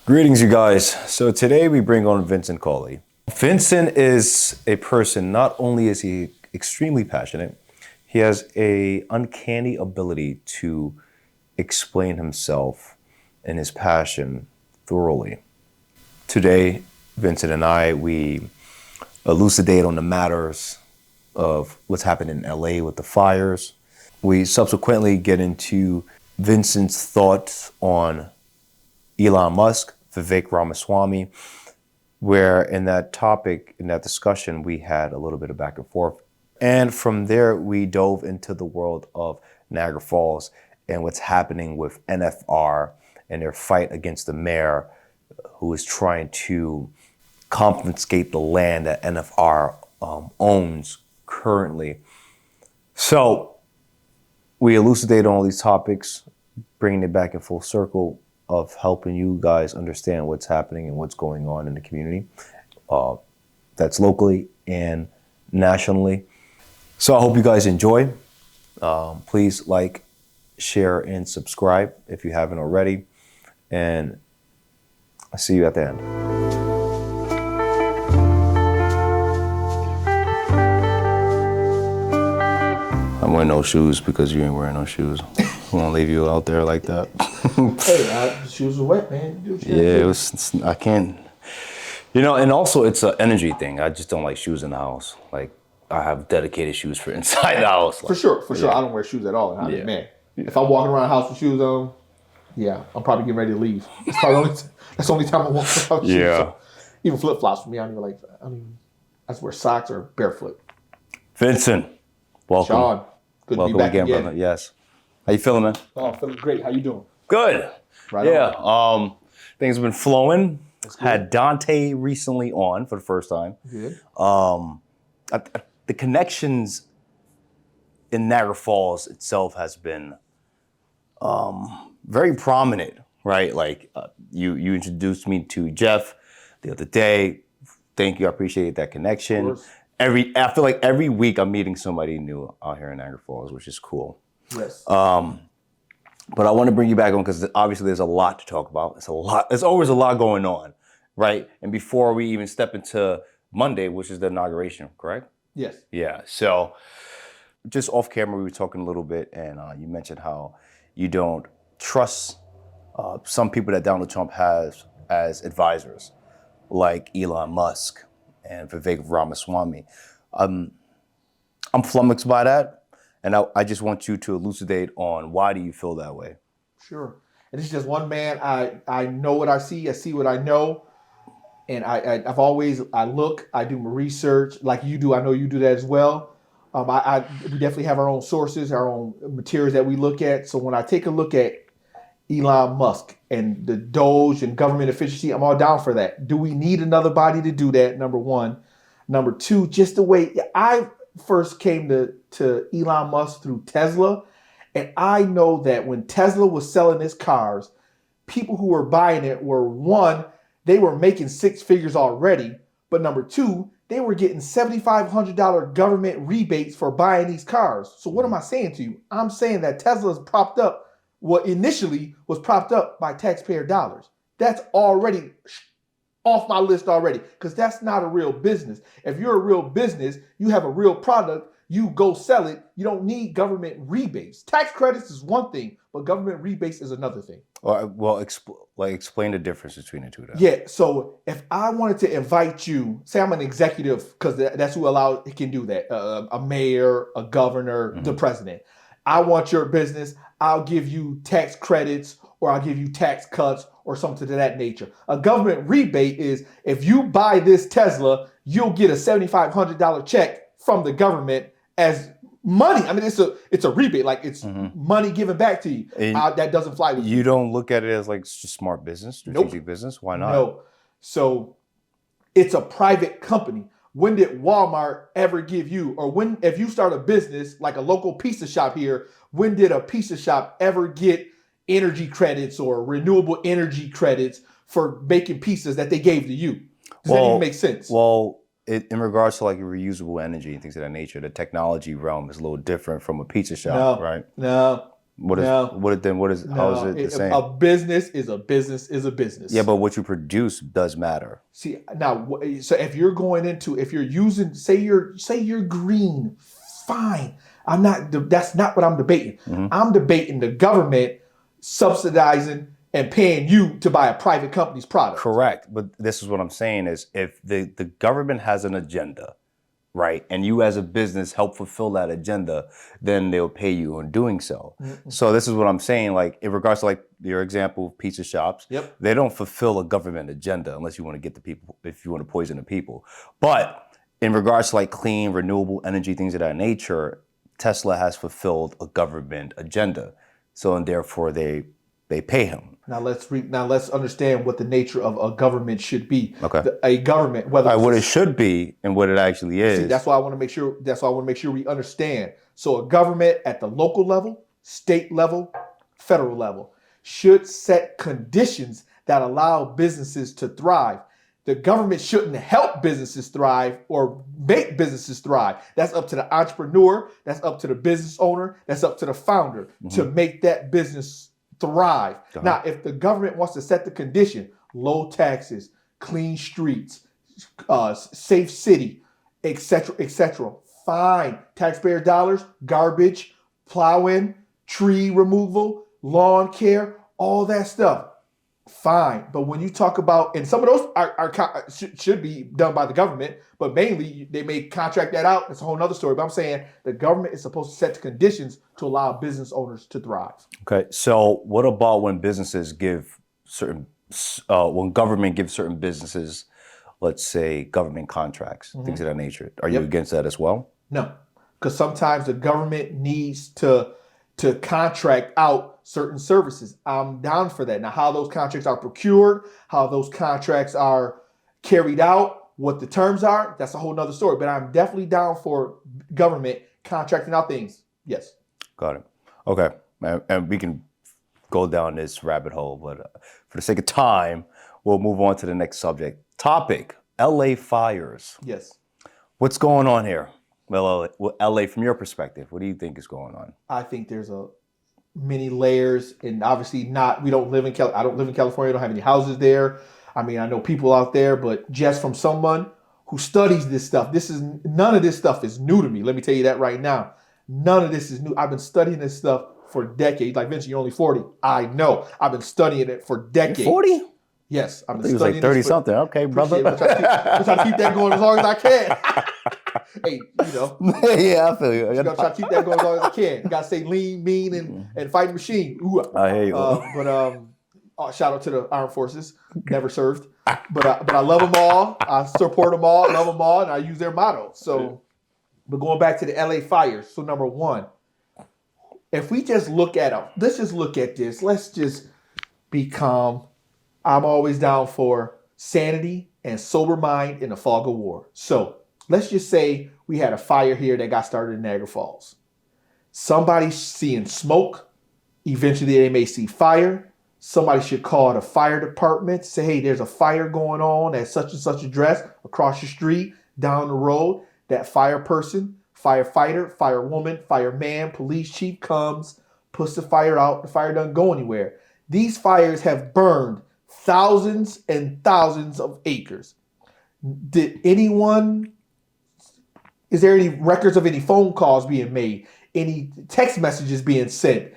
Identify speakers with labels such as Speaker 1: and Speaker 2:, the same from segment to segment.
Speaker 1: Greetings, you guys. So today we bring on Vincent Cauley. Vincent is a person, not only is he extremely passionate, he has a uncanny ability to explain himself and his passion thoroughly. Today, Vincent and we elucidate on the matters of what's happened in LA with the fires. We subsequently get into Vincent's thoughts on Elon Musk, Vivek Ramaswamy, where in that topic, in that discussion, we had a little bit of back and forth. And from there, we dove into the world of Niagara Falls and what's happening with NFR and their fight against the mayor who is trying to confiscate the land that NFR owns currently. So we elucidate on all these topics, bringing it back in full circle of helping you guys understand what's happening and what's going on in the community. That's locally and nationally. So I hope you guys enjoy. Please like, share, and subscribe if you haven't already. And I'll see you at the end. I'm wearing no shoes because you ain't wearing no shoes. I won't leave you out there like that.
Speaker 2: Hey, the shoes are wet, man.
Speaker 1: Yeah, I can't. And also it's an energy thing. I just don't like shoes in the house. Like, I have dedicated shoes for inside the house. Like,
Speaker 2: for sure.
Speaker 1: yeah.
Speaker 2: I don't wear shoes at all. And man, if I'm walking around the house with shoes on, I'm probably getting ready to leave. That's the only time I walk around with shoes. So even flip flops for me, I just wear socks or barefoot.
Speaker 1: Vincent, welcome.
Speaker 2: Sean, good to be back again.
Speaker 1: Brother. Yes. How you feeling, man?
Speaker 2: Oh, I'm feeling great. How you doing?
Speaker 1: Good.
Speaker 2: Right on.
Speaker 1: Things have been flowing. Had Dante recently on for the first time.
Speaker 2: Good.
Speaker 1: The connections in Niagara Falls itself has been very prominent, right? Like you introduced me to Jeff the other day. Thank you. I appreciate that connection. I feel like every week I'm meeting somebody new out here in Niagara Falls, which is cool.
Speaker 2: Yes.
Speaker 1: But I want to bring you back on because obviously there's a lot to talk about. There's always a lot going on, right? And before we even step into Monday, which is the inauguration, correct?
Speaker 2: Yes.
Speaker 1: Yeah. So just off camera, we were talking a little bit, and you mentioned how you don't trust some people that Donald Trump has as advisors, like Elon Musk and Vivek Ramaswamy. I'm flummoxed by that. And I just want you to elucidate on why do you feel that way?
Speaker 2: Sure. And it's just one man. I know what I see what I know. And I've always, I do my research like you do. I know you do that as well. We definitely have our own sources, our own materials that we look at. So when I take a look at Elon Musk and the Doge and government efficiency, I'm all down for that. Do we need another body to do that? Number one. Number two, just the way I first came to Elon Musk through Tesla. And I know that when Tesla was selling its cars, people who were buying it were, one, they were making six figures already. But number two, they were getting $7,500 government rebates for buying these cars. So what am I saying to you? I'm saying that Tesla's propped up what initially was propped up by taxpayer dollars. That's already off my list already, because that's not a real business. If you're a real business, you have a real product, you go sell it. You don't need government rebates. Tax credits is one thing, but government rebates is another thing.
Speaker 1: Well, explain the difference between the two. Then.
Speaker 2: Yeah. So if I wanted to invite you, say I'm an executive, because that's who can do that. A mayor, a governor, the president. I want your business. I'll give you tax credits, or I'll give you tax cuts, or something to that nature. A government rebate is if you buy this Tesla, you'll get a $7,500 check from the government as money. I mean, it's a rebate, like it's money given back to you. That doesn't fly with you.
Speaker 1: You don't look at it as like just smart business, strategic business. Why not?
Speaker 2: No. So it's a private company. When did Walmart ever give you, or if you start a business like a local pizza shop here, when did a pizza shop ever get energy credits or renewable energy credits for making pizzas that they gave to you? Does that even make sense?
Speaker 1: Well, in regards to like reusable energy and things of that nature, the technology realm is a little different from a pizza shop, right?
Speaker 2: No.
Speaker 1: What is
Speaker 2: No.
Speaker 1: how is it the same?
Speaker 2: A business is a business is a business.
Speaker 1: Yeah, but what you produce does matter.
Speaker 2: See now, so if you're going into, if you're using, say you're green, fine. I'm not. That's not what I'm debating.
Speaker 1: Mhm.
Speaker 2: I'm debating the government subsidizing and paying you to buy a private company's product.
Speaker 1: Correct, but this is what I'm saying is if the government has an agenda, right, and you as a business help fulfill that agenda, then they'll pay you in doing so. So this is what I'm saying, like in regards to like your example of pizza shops,
Speaker 2: Yep.
Speaker 1: they don't fulfill a government agenda unless you want to get the people, if you want to poison the people. But in regards to like clean, renewable energy, things of that nature, Tesla has fulfilled a government agenda. So and therefore they pay him.
Speaker 2: Now let's understand what the nature of a government should be.
Speaker 1: Okay.
Speaker 2: A government, whether
Speaker 1: What it should be and what it actually is.
Speaker 2: See, that's why I want to make sure. That's why I want to make sure we understand. So, a government at the local level, state level, federal level should set conditions that allow businesses to thrive. The government shouldn't help businesses thrive or make businesses thrive. That's up to the entrepreneur. That's up to the business owner. That's up to the founder to make that business thrive. Now, if the government wants to set the condition, low taxes, clean streets, safe city, etc., fine. Taxpayer dollars, garbage, plowing, tree removal, lawn care, all that stuff. Fine. But when you talk about, and some of those should be done by the government, but mainly they may contract that out. It's a whole other story. But I'm saying the government is supposed to set the conditions to allow business owners to thrive.
Speaker 1: Okay. So what about when businesses give certain, when government gives certain businesses, let's say government contracts, things of that nature? Are you against that as well?
Speaker 2: No, because sometimes the government needs to contract out certain services. I'm down for that. Now, how those contracts are procured, how those contracts are carried out, what the terms are, that's a whole nother story. But I'm definitely down for government contracting out things. Yes.
Speaker 1: Got it. Okay. And we can go down this rabbit hole, but for the sake of time, we'll move on to the next topic, LAfires.
Speaker 2: Yes.
Speaker 1: What's going on here? Well, LA, from your perspective, what do you think is going on?
Speaker 2: I think there's many layers, and obviously we don't live in I don't live in California. I don't have any houses there. I mean, I know people out there, but just from someone who studies this stuff, none of this stuff is new to me. Let me tell you that right now. None of this is new. I've been studying this stuff for decades. Like, Vincent, you're only 40. I know. I've been studying it for decades.
Speaker 1: You're 40?
Speaker 2: Yes. I've been
Speaker 1: studying like 30 something. Okay, brother.
Speaker 2: I'm trying to keep that going as long as I can. Hey,
Speaker 1: yeah, I feel you.
Speaker 2: I'm gonna try to keep that going as long as I can. You gotta stay lean, mean, and fighting machine. Ooh.
Speaker 1: I hear you.
Speaker 2: Shout out to the Armed Forces. Never served, but I love them all. I support them all, love them all, and I use their motto. So, but going back to the LAfires. So number one, if we just look at them, let's just look at this. Let's just be calm. I'm always down for sanity and sober mind in the fog of war. So let's just say we had a fire here that got started in Niagara Falls. Somebody's seeing smoke. Eventually they may see fire. Somebody should call the fire department, say, hey, there's a fire going on at such and such address across the street, down the road. That fire person, firefighter, firewoman, fireman, police chief comes, puts the fire out. The fire doesn't go anywhere. These fires have burned thousands and thousands of acres. Is there any records of any phone calls being made? Any text messages being sent?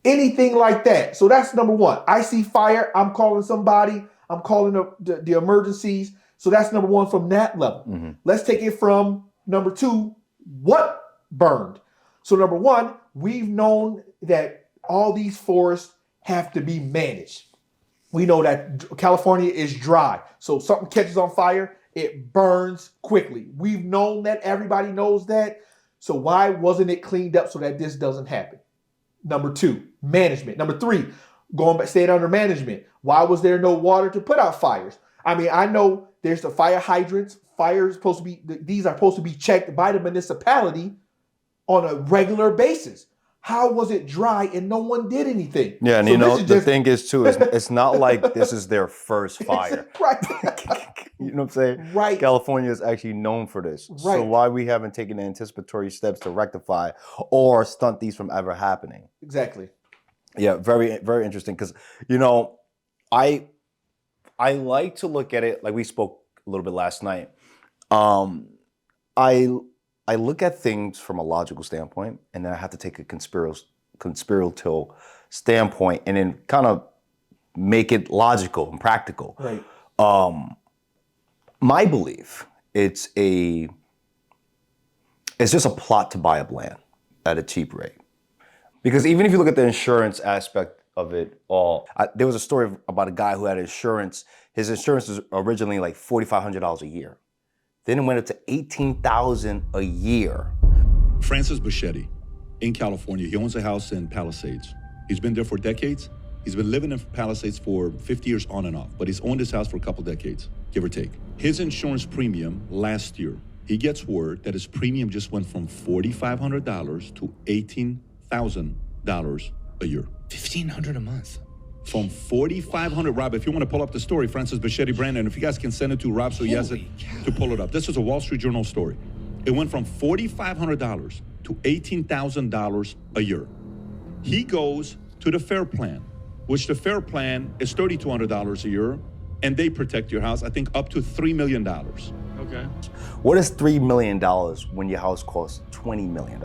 Speaker 2: Anything like that? So that's number one. I see fire. I'm calling somebody. I'm calling the emergencies. So that's number one from that level. Mm-hmm. Let's take it from number two. What burned? So number one, we've known that all these forests have to be managed. We know that California is dry. So something catches on fire, it burns quickly. We've known that. Everybody knows that. So why wasn't it cleaned up so that this doesn't happen? Number two, management. Number three, staying under management. Why was there no water to put out fires? I mean, I know there's the fire hydrants. These are supposed to be checked by the municipality on a regular basis. How was it dry and no one did anything?
Speaker 1: Yeah, and so the thing is too, it's not like this is their first fire.
Speaker 2: Right.
Speaker 1: You know what I'm saying?
Speaker 2: Right.
Speaker 1: California is actually known for this.
Speaker 2: Right.
Speaker 1: So why we haven't taken the anticipatory steps to rectify or stunt these from ever happening?
Speaker 2: Exactly.
Speaker 1: Yeah, very, very interesting. Because, you know, I I like to look at it like we spoke a little bit last night. Um, I I look at things from a logical standpoint, and then I have to take a conspiratorial standpoint, and then kind of make it logical and practical.
Speaker 2: Right.
Speaker 1: Um, my belief, it's just a plot to buy up land at a cheap rate. Because even if you look at the insurance aspect of it all, there was a story about a guy who had insurance. His insurance was originally like $4,500 a year. Then it went up to $18,000 a year.
Speaker 3: Francis Bichetti in California. He owns a house in Palisades. He's been there for decades. He's been living in Palisades for 50 years on and off, but he's owned his house for a couple decades, give or take. His insurance premium last year, he gets word that his premium just went from $4,500 to $18,000 a year.
Speaker 4: $1,500 a month.
Speaker 3: From $4,500, Rob, if you want to pull up the story, Francis Bichetti Brandon, if you guys can send it to Rob so he has it to pull it up. This is a Wall Street Journal story. It went from $4,500 to $18,000 a year. He goes to the FAIR plan, which the FAIR plan is $3,200 a year, and they protect your house, I think, up to $3 million.
Speaker 4: Okay.
Speaker 1: What is $3 million when your house costs $20 million?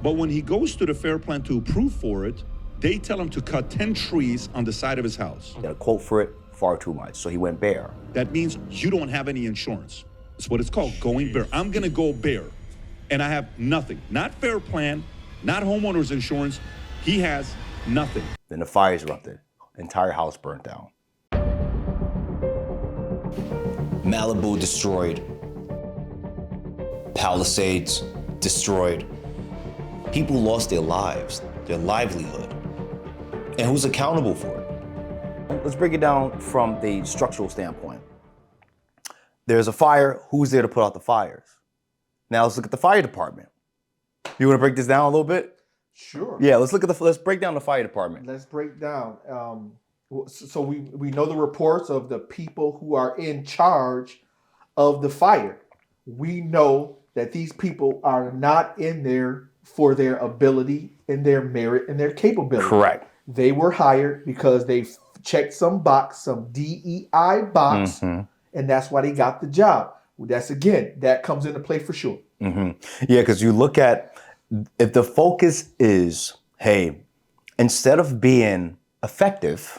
Speaker 3: But when he goes to the FAIR plan to approve for it, they tell him to cut 10 trees on the side of his house.
Speaker 1: Got a quote for it, far too much. So he went bare.
Speaker 3: That means you don't have any insurance. That's what it's called, going bare. I'm gonna go bare, and I have nothing. Not FAIR plan, not homeowner's insurance. He has nothing.
Speaker 1: Then the fires erupted. Entire house burnt down. Malibu destroyed. Palisades destroyed. People lost their lives, their livelihood. And who's accountable for it? Let's break it down from the structural standpoint. There's a fire, who's there to put out the fires? Now let's look at the fire department. You wanna break this down a little bit?
Speaker 2: Sure.
Speaker 1: Yeah, let's break down the fire department.
Speaker 2: Let's break down. So we know the reports of the people who are in charge of the fire. We know that these people are not in there for their ability and their merit and their capability.
Speaker 1: Correct.
Speaker 2: They were hired because they checked some box, some DEI box, and that's why they got the job. That comes into play for sure.
Speaker 1: Yeah, because you look at, if the focus is, hey, instead of being effective,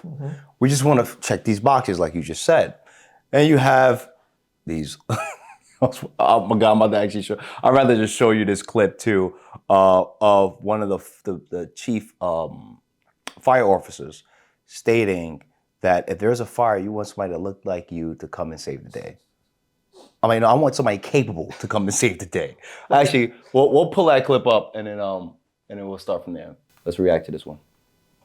Speaker 1: we just want to check these boxes like you just said. And you have these, oh my God, I'm about to actually show, I'd rather just show you this clip too, of one of the chief fire officers stating that if there's a fire, you want somebody that look like you to come and save the day. I mean, I want somebody capable to come and save the day. Actually, we'll pull that clip up and then we'll start from there. Let's react to this one.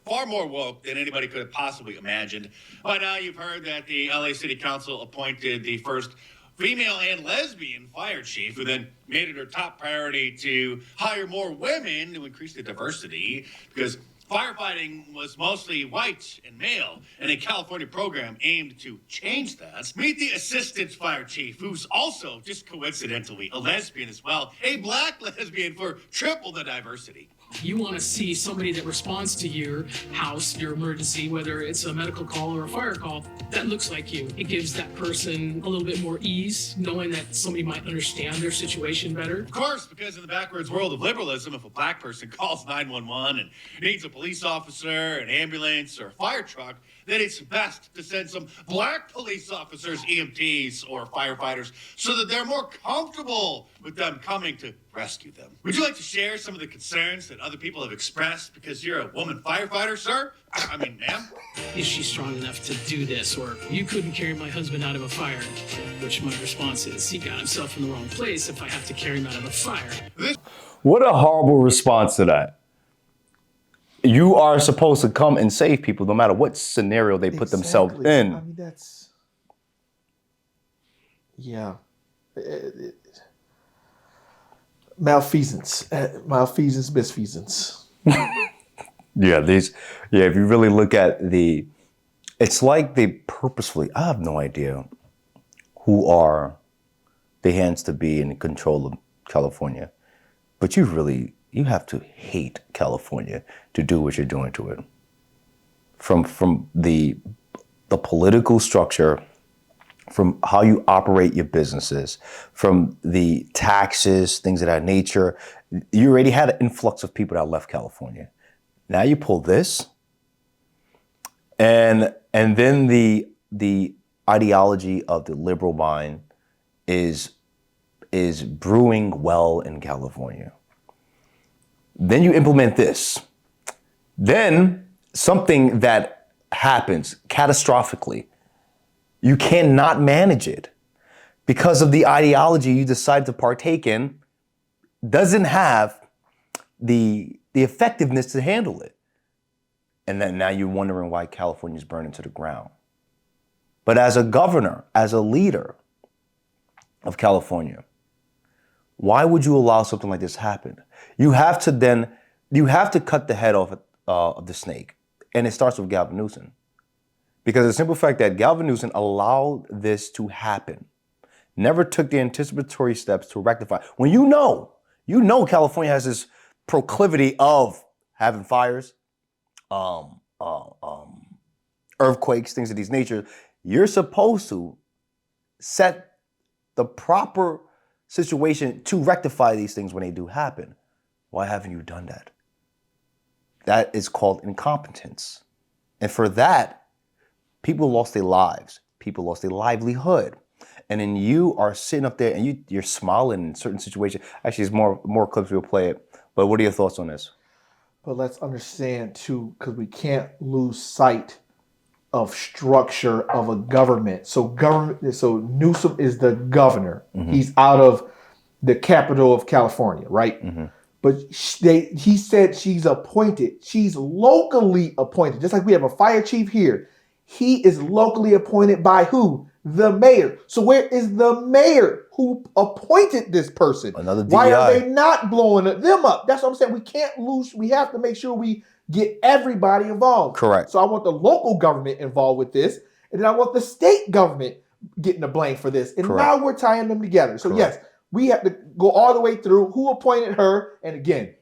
Speaker 5: Far more woke than anybody could have possibly imagined. By now, you've heard that the LA City Council appointed the first female and lesbian fire chief, who then made it her top priority to hire more women to increase the diversity, because firefighting was mostly white and male, and a California program aimed to change that. Meet the assistant fire chief, who's also, just coincidentally, a lesbian as well, a black lesbian for triple the diversity.
Speaker 6: You want to see somebody that responds to your house, your emergency, whether it's a medical call or a fire call, that looks like you. It gives that person a little bit more ease, knowing that somebody might understand their situation better.
Speaker 5: Of course, because in the backwards world of liberalism, if a black person calls 911 and needs a police officer, an ambulance, or a fire truck, then it's best to send some black police officers, EMTs, or firefighters so that they're more comfortable with them coming to rescue them. Would you like to share some of the concerns that other people have expressed because you're a woman firefighter, sir? I mean, ma'am?
Speaker 6: Is she strong enough to do this? Or you couldn't carry my husband out of a fire, which my response is, he got himself in the wrong place if I have to carry him out of a fire.
Speaker 1: What a horrible response to that. You are supposed to come and save people no matter what scenario they put themselves in.
Speaker 2: I mean, that's, yeah. Malfeasance, misfeasance.
Speaker 1: If you really look at it's like they purposefully, I have no idea who are the hands to be in control of California, but you really you have to hate California to do what you're doing to it. From the political structure, from how you operate your businesses, from the taxes, things of that nature. You already had an influx of people that left California. Now you pull this, and then the ideology of the liberal mind is brewing well in California. Then you implement this. Then something that happens catastrophically, you cannot manage it because of the ideology you decide to partake in doesn't have the effectiveness to handle it. And then now you're wondering why California's burning to the ground. But as a governor, as a leader of California, why would you allow something like this happen? You have to cut the head off of the snake. And it starts with Gavin Newsom. Because the simple fact that Gavin Newsom allowed this to happen, never took the anticipatory steps to rectify. When you know California has this proclivity of having fires, earthquakes, things of these nature, you're supposed to set the proper situation to rectify these things when they do happen. Why haven't you done that? That is called incompetence. And for that, people lost their lives. People lost their livelihood. And then you are sitting up there and you're smiling in certain situations. Actually, there's more clips, we'll play it. But what are your thoughts on this?
Speaker 2: But let's understand too, because we can't lose sight of structure of a government. So Newsom is the governor. Mm-hmm. He's out of the capital of California, right? Mm-hmm. But he said she's appointed. She's locally appointed. Just like we have a fire chief here. He is locally appointed by who? The mayor. So where is the mayor who appointed this person?
Speaker 1: Another DEI.
Speaker 2: Why are they not blowing them up? That's what I'm saying. We can't lose. We have to make sure we get everybody involved.
Speaker 1: Correct.
Speaker 2: So I want the local government involved with this. And then I want the state government getting the blame for this. And
Speaker 1: Correct.
Speaker 2: now we're tying them together. So
Speaker 1: Correct.
Speaker 2: yes, we have to go all the way through who appointed her. And again,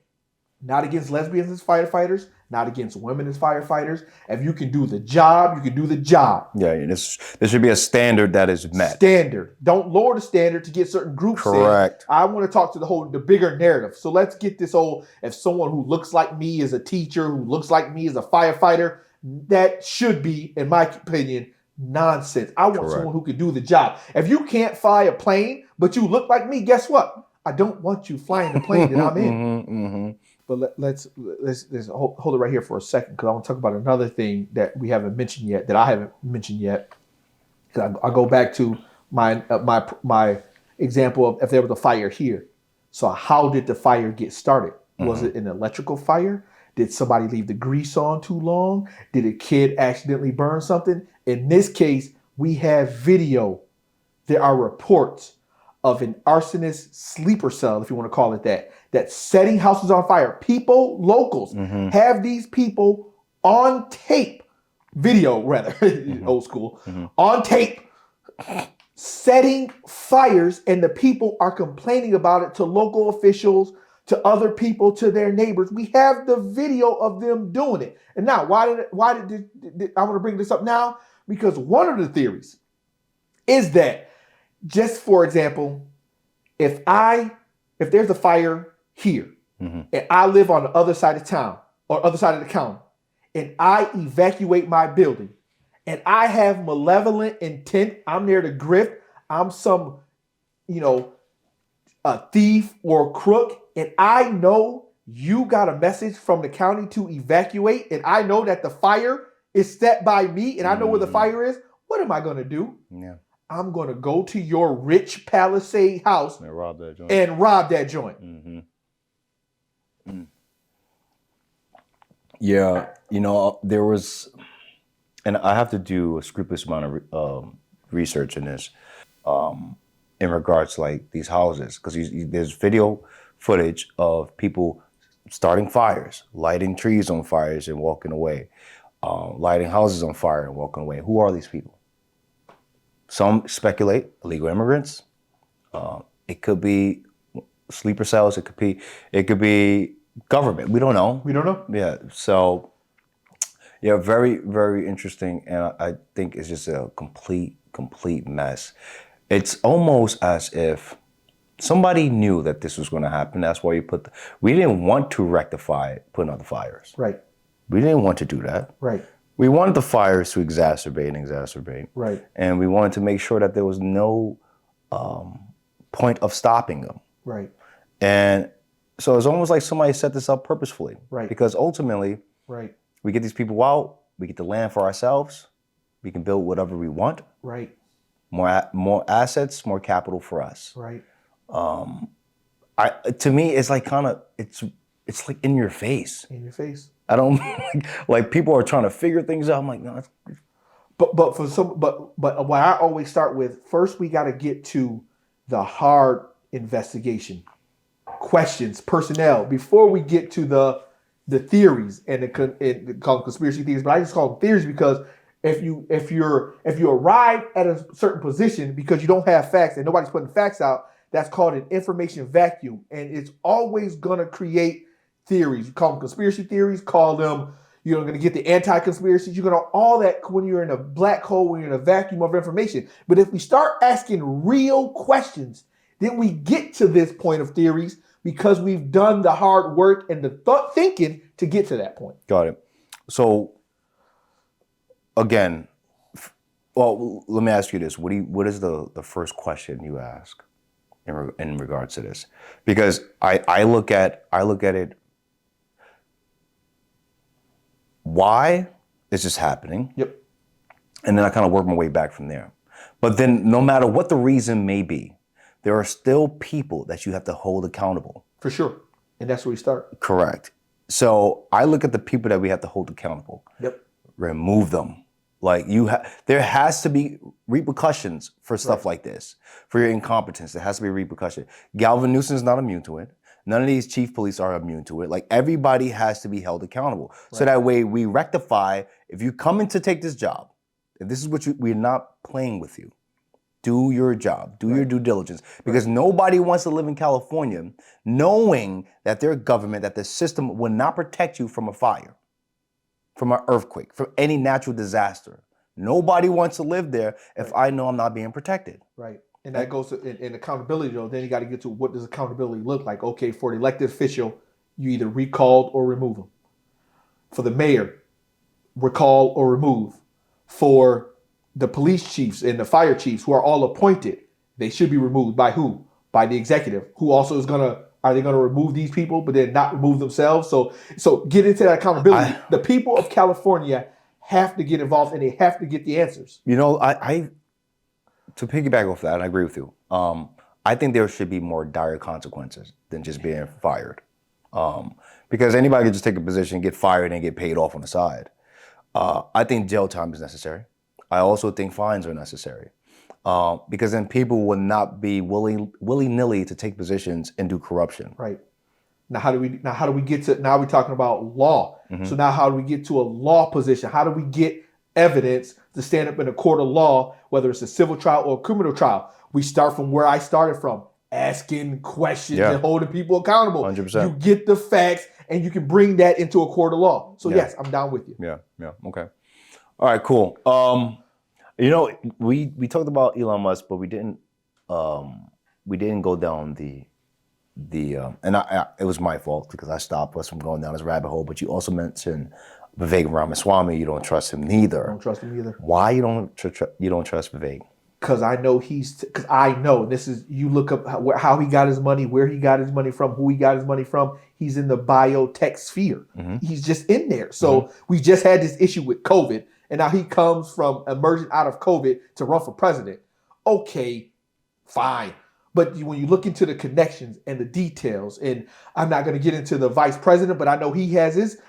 Speaker 2: not against lesbians as firefighters, not against women as firefighters. If you can do the job, you can do the job.
Speaker 1: Yeah, there should be a standard that is met.
Speaker 2: Standard. Don't lower the standard to get certain groups
Speaker 1: Correct.
Speaker 2: in. I want to talk to the bigger narrative. So let's get this if someone who looks like me is a teacher, who looks like me is a firefighter, that should be, in my opinion, nonsense. I want someone who can do the job. If you can't fly a plane, but you look like me, guess what? I don't want you flying the plane that I'm in. Mm-hmm, mm-hmm. But let's hold it right here for a second, because I want to talk about another thing that we haven't mentioned yet, that I haven't mentioned yet. I go back to my example of if there was a fire here. So how did the fire get started? Mm-hmm. Was it an electrical fire? Did somebody leave the grease on too long? Did a kid accidentally burn something? In this case, we have video. There are reports of an arsonist sleeper cell, if you want to call it that, that's setting houses on fire. People, locals, mm-hmm. have these people on tape, video rather, mm-hmm. old school, mm-hmm. on tape, setting fires, and the people are complaining about it to local officials, to other people, to their neighbors. We have the video of them doing it. And now, why did I want to bring this up now? Because one of the theories is that, just for example, if there's a fire here, mm-hmm. and I live on the other side of town or other side of the county, and I evacuate my building, and I have malevolent intent, I'm there to grift, I'm some, a thief or crook, and I know you got a message from the county to evacuate, and I know that the fire is set by me, and I know where the fire is, what am I going to do?
Speaker 1: Yeah. I'm
Speaker 2: going to go to your rich Palisade house
Speaker 1: and rob that joint.
Speaker 2: Mm-hmm.
Speaker 1: Mm. Yeah, there was, and I have to do a scrupulous amount of research in this, in regards to like these houses, because there's video footage of people starting fires, lighting trees on fires and walking away, lighting houses on fire and walking away. Who are these people? Some speculate illegal immigrants. It could be sleeper cells. It could be government. We don't know.
Speaker 2: We don't know.
Speaker 1: Yeah. So, yeah, very, very interesting. And I think it's just a complete mess. It's almost as if somebody knew that this was going to happen. That's why you we didn't want to rectify putting out the fires.
Speaker 2: Right.
Speaker 1: We didn't want to do that.
Speaker 2: Right.
Speaker 1: We wanted the fires to exacerbate.
Speaker 2: Right.
Speaker 1: And we wanted to make sure that there was no point of stopping them.
Speaker 2: Right.
Speaker 1: And so it's almost like somebody set this up purposefully.
Speaker 2: Right.
Speaker 1: Because ultimately,
Speaker 2: Right.
Speaker 1: we get these people out, we get the land for ourselves, we can build whatever we want.
Speaker 2: Right.
Speaker 1: More assets, more capital for us.
Speaker 2: Right.
Speaker 1: To me, it's like it's like in your face.
Speaker 2: In your face.
Speaker 1: I don't like people are trying to figure things out. I'm like, no,
Speaker 2: but what I always start with, first we got to get to the hard investigation, questions, personnel, before we get to the theories and call them conspiracy theories. But I just call them theories because if you arrive at a certain position because you don't have facts and nobody's putting facts out, that's called an information vacuum, and it's always gonna create theories. You call them conspiracy theories, call them, you're going to get the anti-conspiracies, you're going to all that when you're in a black hole, when you're in a vacuum of information. But if we start asking real questions, then we get to this point of theories because we've done the hard work and the thinking to get to that point.
Speaker 1: Got it. So again, well, let me ask you this. What is the first question you ask in regards to this? Because I look at it, why is this happening?
Speaker 2: Yep.
Speaker 1: And then I kind of work my way back from there. But then no matter what the reason may be, there are still people that you have to hold accountable.
Speaker 2: For sure. And that's where we start.
Speaker 1: Correct. So I look at the people that we have to hold accountable.
Speaker 2: Yep.
Speaker 1: Remove them. Like there has to be repercussions for stuff like this. For your incompetence, there has to be repercussion. Galvin Newsom's not immune to it. None of these chief police are immune to it. Like everybody has to be held accountable. Right. So that way we rectify, if you come in to take this job, if this is what we're not playing with you, do your job, do your due diligence. Because nobody wants to live in California knowing that their government, that the system will not protect you from a fire, from an earthquake, from any natural disaster. Nobody wants to live there if I know I'm not being protected.
Speaker 2: Right. And that goes to in accountability, though. Then you got to get to what does accountability look like? Okay, for the elected official, you either recalled or remove them. For the mayor, recall or remove. For the police chiefs and the fire chiefs who are all appointed, they should be removed by who? By the executive, who also is are they gonna remove these people, but then not remove themselves? So get into that accountability. The people of California have to get involved and they have to get the answers.
Speaker 1: You know, to piggyback off that, and I agree with you. I think there should be more dire consequences than just being fired. Because anybody can just take a position, get fired, and get paid off on the side. I think jail time is necessary. I also think fines are necessary. Because then people will not be willy-nilly to take positions and do corruption.
Speaker 2: Right. Now how do we get to, now we're talking about law.
Speaker 1: Mm-hmm.
Speaker 2: So now how do we get to a law position? How do we get evidence to stand up in a court of law, whether it's a civil trial or a criminal trial? We start from where I started from, asking questions and holding people accountable.
Speaker 1: 100%.
Speaker 2: You get the facts and you can bring that into a court of law. So yes, I'm down with you.
Speaker 1: Yeah, okay. All right, cool. You know, we talked about Elon Musk, but we didn't go down the and it was my fault because I stopped us from going down this rabbit hole. But you also mentioned Vivek Ramaswamy. You don't trust him neither.
Speaker 2: I don't trust him either.
Speaker 1: Why you don't trust Vivek?
Speaker 2: Because I know this is, you look up how he got his money, where he got his money from, who he got his money from. He's in the biotech sphere. Mm-hmm. He's just in there. So we just had this issue with COVID, and now he comes from emerging out of COVID to run for president. Okay, fine. But when you look into the connections and the details, and I'm not going to get into the vice president, but I know he has his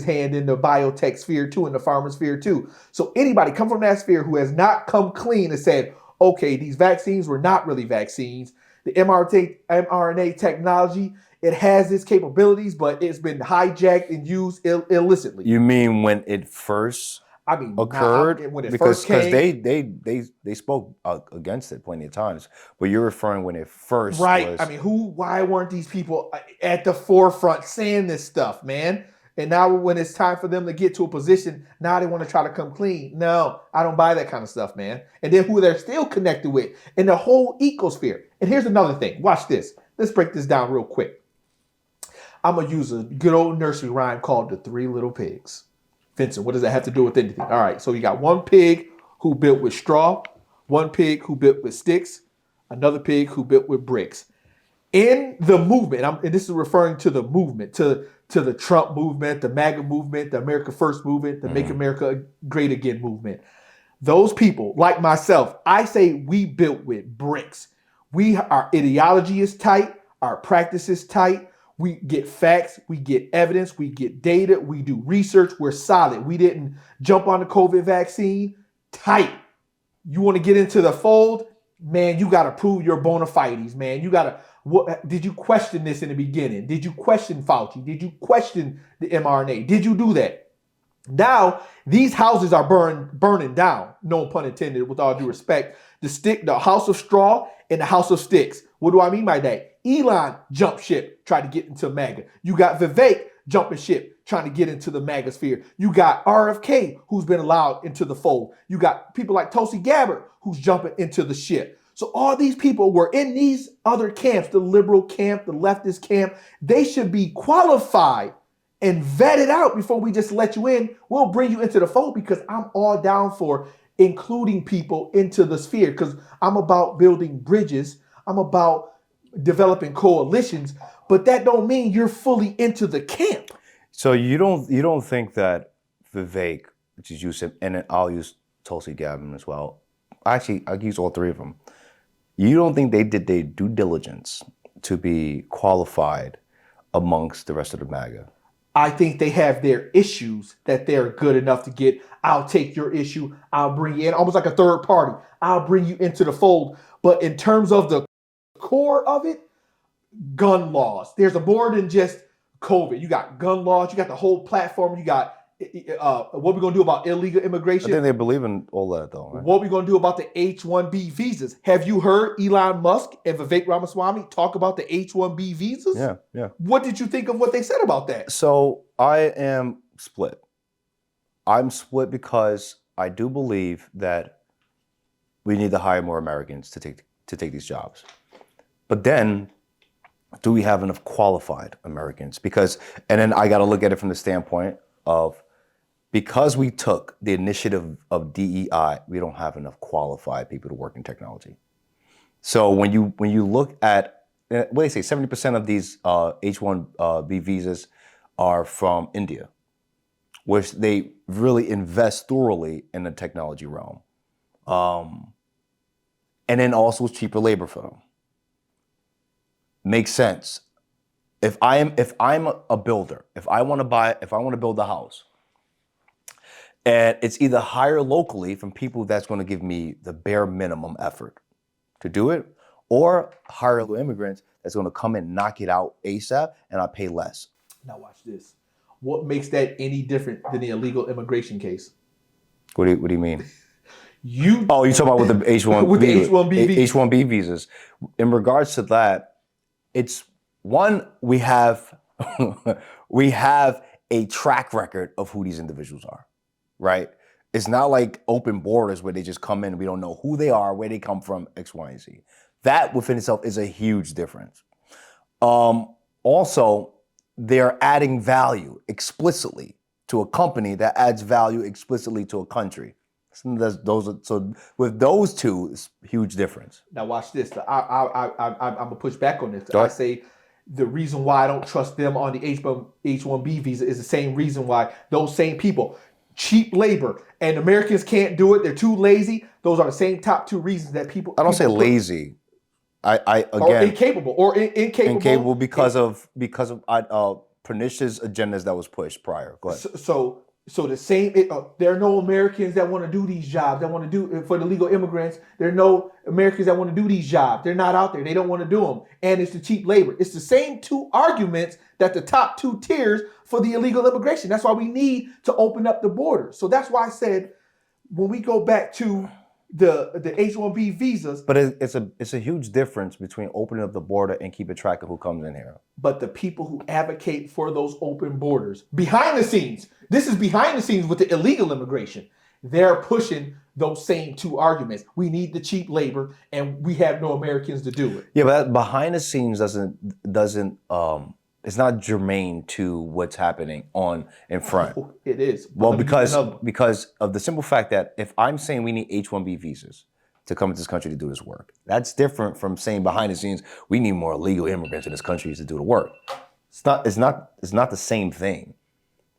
Speaker 2: hand in the biotech sphere too, in the pharma sphere too. So anybody come from that sphere who has not come clean and said, okay, these vaccines were not really vaccines. The mRNA technology, it has its capabilities, but it's been hijacked and used illicitly.
Speaker 1: You mean when it first
Speaker 2: I mean,
Speaker 1: occurred
Speaker 2: when it
Speaker 1: because
Speaker 2: first came,
Speaker 1: they spoke against it plenty of times. But you're referring when it first
Speaker 2: right?
Speaker 1: was.
Speaker 2: I mean, why weren't these people at the forefront saying this stuff, man? And now when it's time for them to get to a position, now they want to try to come clean. No, I don't buy that kind of stuff, man. And then who they're still connected with in the whole ecosphere. And here's another thing. Watch this. Let's break this down real quick. I'm going to use a good old nursery rhyme called The Three Little Pigs. Vincent, what does that have to do with anything? All right, so you got one pig who built with straw, one pig who built with sticks, another pig who built with bricks. In the movement, and this is referring to the movement, to the Trump movement, the MAGA movement, the America First movement, the Make America Great Again movement. Those people, like myself, I say we built with bricks. Our ideology is tight, our practice is tight. We get facts, we get evidence, we get data, we do research, we're solid. We didn't jump on the COVID vaccine, tight. You want to get into the fold? Man, you got to prove your bona fides, man. You got to, did you question this in the beginning? Did you question Fauci? Did you question the mRNA? Did you do that? Now, these houses are burning down, no pun intended, with all due respect. The house of straw and the house of sticks. What do I mean by that? Elon jumped ship, tried to get into MAGA. You got Vivek jumping ship, trying to get into the MAGA sphere. You got RFK, who's been allowed into the fold. You got people like Tulsi Gabbard, who's jumping into the ship. So all these people were in these other camps, the liberal camp, the leftist camp. They should be qualified and vetted out before we just let you in. We'll bring you into the fold because I'm all down for including people into the sphere because I'm about building bridges. I'm about developing coalitions, but that don't mean you're fully into the camp.
Speaker 1: So you don't think that Vivek, which is used, and then I'll use Tulsi Gabbard as well. Actually, I'll use all three of them. You don't think they did their due diligence to be qualified amongst the rest of the MAGA?
Speaker 2: I think they have their issues that they're good enough to get. I'll take your issue. I'll bring you in, almost like a third party. I'll bring you into the fold. But in terms of the core of it, gun laws. There's more than just COVID. You got gun laws. You got the whole platform. You got what we're going to do about illegal immigration.
Speaker 1: I think they believe in all that, though. Right?
Speaker 2: What we're going to do about the H-1B visas. Have you heard Elon Musk and Vivek Ramaswamy talk about the H-1B visas?
Speaker 1: Yeah.
Speaker 2: What did you think of what they said about that?
Speaker 1: So I am split. I'm split because I do believe that we need to hire more Americans to take these jobs. But then, do we have enough qualified Americans? And then I got to look at it from the standpoint of, because we took the initiative of DEI, we don't have enough qualified people to work in technology. So when you look at, what they say, 70% of these H-1B visas are from India, which they really invest thoroughly in the technology realm. And then also it's cheaper labor for them. Makes sense. If I'm a builder, if I want to build a house, and it's either hire locally from people that's going to give me the bare minimum effort to do it, or hire immigrants that's going to come and knock it out ASAP, and I pay less.
Speaker 2: Now watch this. What makes that any different than the illegal immigration case?
Speaker 1: What do you mean?
Speaker 2: You
Speaker 1: talking about with the H-1B
Speaker 2: with the H-1B visas.
Speaker 1: H-1B visas. In regards to that, it's one, we have a track record of who these individuals are, right? It's not like open borders where they just come in and we don't know who they are, where they come from, X, Y, and Z. That within itself is a huge difference. Also, they're adding value explicitly to a company that adds value explicitly to a country. So with those two, it's a huge difference.
Speaker 2: Now watch this. I'm gonna push back on this. I say the reason why I don't trust them on the H-1B visa is the same reason why those same people, cheap labor, and Americans can't do it. They're too lazy. Those are the same top two reasons that people.
Speaker 1: I don't say lazy. I again
Speaker 2: or incapable
Speaker 1: because of pernicious agendas that was pushed prior. Go ahead.
Speaker 2: So So the same, there are no Americans that want to do these jobs, that want to do for the legal immigrants. There are no Americans that want to do these jobs. They're not out there. They don't want to do them. And it's the cheap labor. It's the same two arguments that the top two tiers for the illegal immigration. That's why we need to open up the border. So that's why I said, when we go back to the H-1B visas.
Speaker 1: But it's a huge difference between opening up the border and keeping track of who comes in here.
Speaker 2: But the people who advocate for those open borders, behind the scenes, this is behind the scenes with the illegal immigration, they're pushing those same two arguments. We need the cheap labor and we have no Americans to do it.
Speaker 1: Yeah, but that behind the scenes doesn't it's not germane to what's happening in front.
Speaker 2: Oh, it is.
Speaker 1: Well, because of the simple fact that if I'm saying we need H-1B visas to come to this country to do this work, that's different from saying behind the scenes we need more illegal immigrants in this country to do the work. It's not the same thing.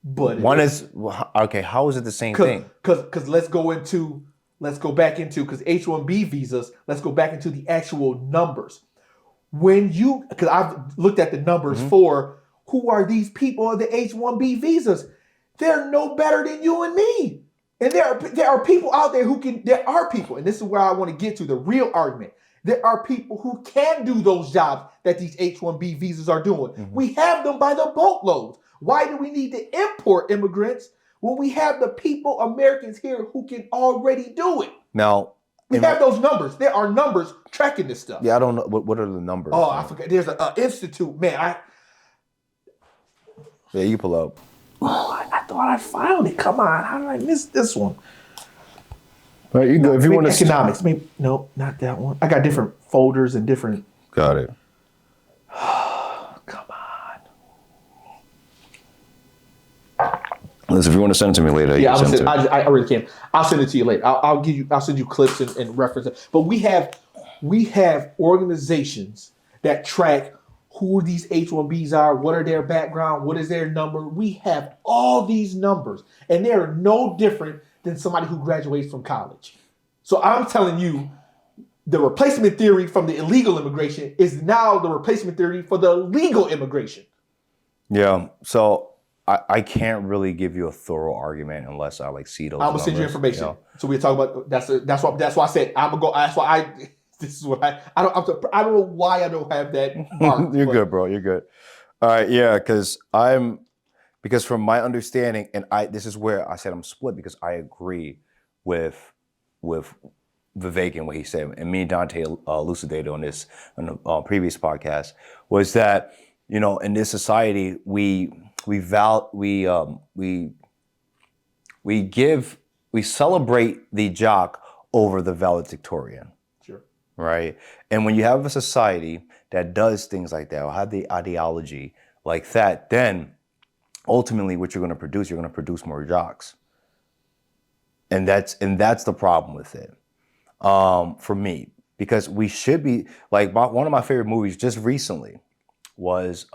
Speaker 2: But
Speaker 1: one is okay. How is it the same thing?
Speaker 2: Because let's go back into because H-1B visas. Let's go back into the actual numbers. Because I've looked at the numbers for who are these people of the H-1B visas. They're no better than you and me. And there are people out there there are people, and this is where I want to get to the real argument. There are people who can do those jobs that these H-1B visas are doing. We have them by the boatloads. Why do we need to import immigrants when we have the people, Americans here, who can already do it?
Speaker 1: Now,
Speaker 2: we have those numbers. There are numbers tracking this stuff.
Speaker 1: Yeah, I don't know. What are the numbers?
Speaker 2: Oh, I forgot. There's an institute. Man,
Speaker 1: Yeah, you pull up.
Speaker 2: Oh, I thought I found it. Come on. How did I miss this one?
Speaker 1: All right, you go. If you want to
Speaker 2: economics. Maybe no, not that one. I got different folders and different.
Speaker 1: Got it.
Speaker 2: Come on.
Speaker 1: Listen, if you want to send it to me later,
Speaker 2: Yeah, I really can. I'll send it to you later. I'll send you clips and references. But we have organizations that track who these H-1Bs are, what are their background, what is their number. We have all these numbers, and they're no different than somebody who graduates from college. So I'm telling you, the replacement theory from the illegal immigration is now the replacement theory for the legal immigration.
Speaker 1: Yeah. So I can't really give you a thorough argument unless I see those.
Speaker 2: I'm gonna send you information. You know? So we talk about that's why I said I'm gonna go. That's why I. This is what I don't know why I don't have that mark.
Speaker 1: You're good, bro. You're good. All right. Yeah. Because from my understanding, and this is where I said I'm split because I agree with Vivek and what he said, and me and Dante elucidated on this on the previous podcast, was that in this society we celebrate the jock over the valedictorian.
Speaker 2: Sure.
Speaker 1: Right? And when you have a society that does things like that or have the ideology like that, then ultimately what you're going to produce more jocks. And that's the problem with it. For me, because we should be one of my favorite movies just recently was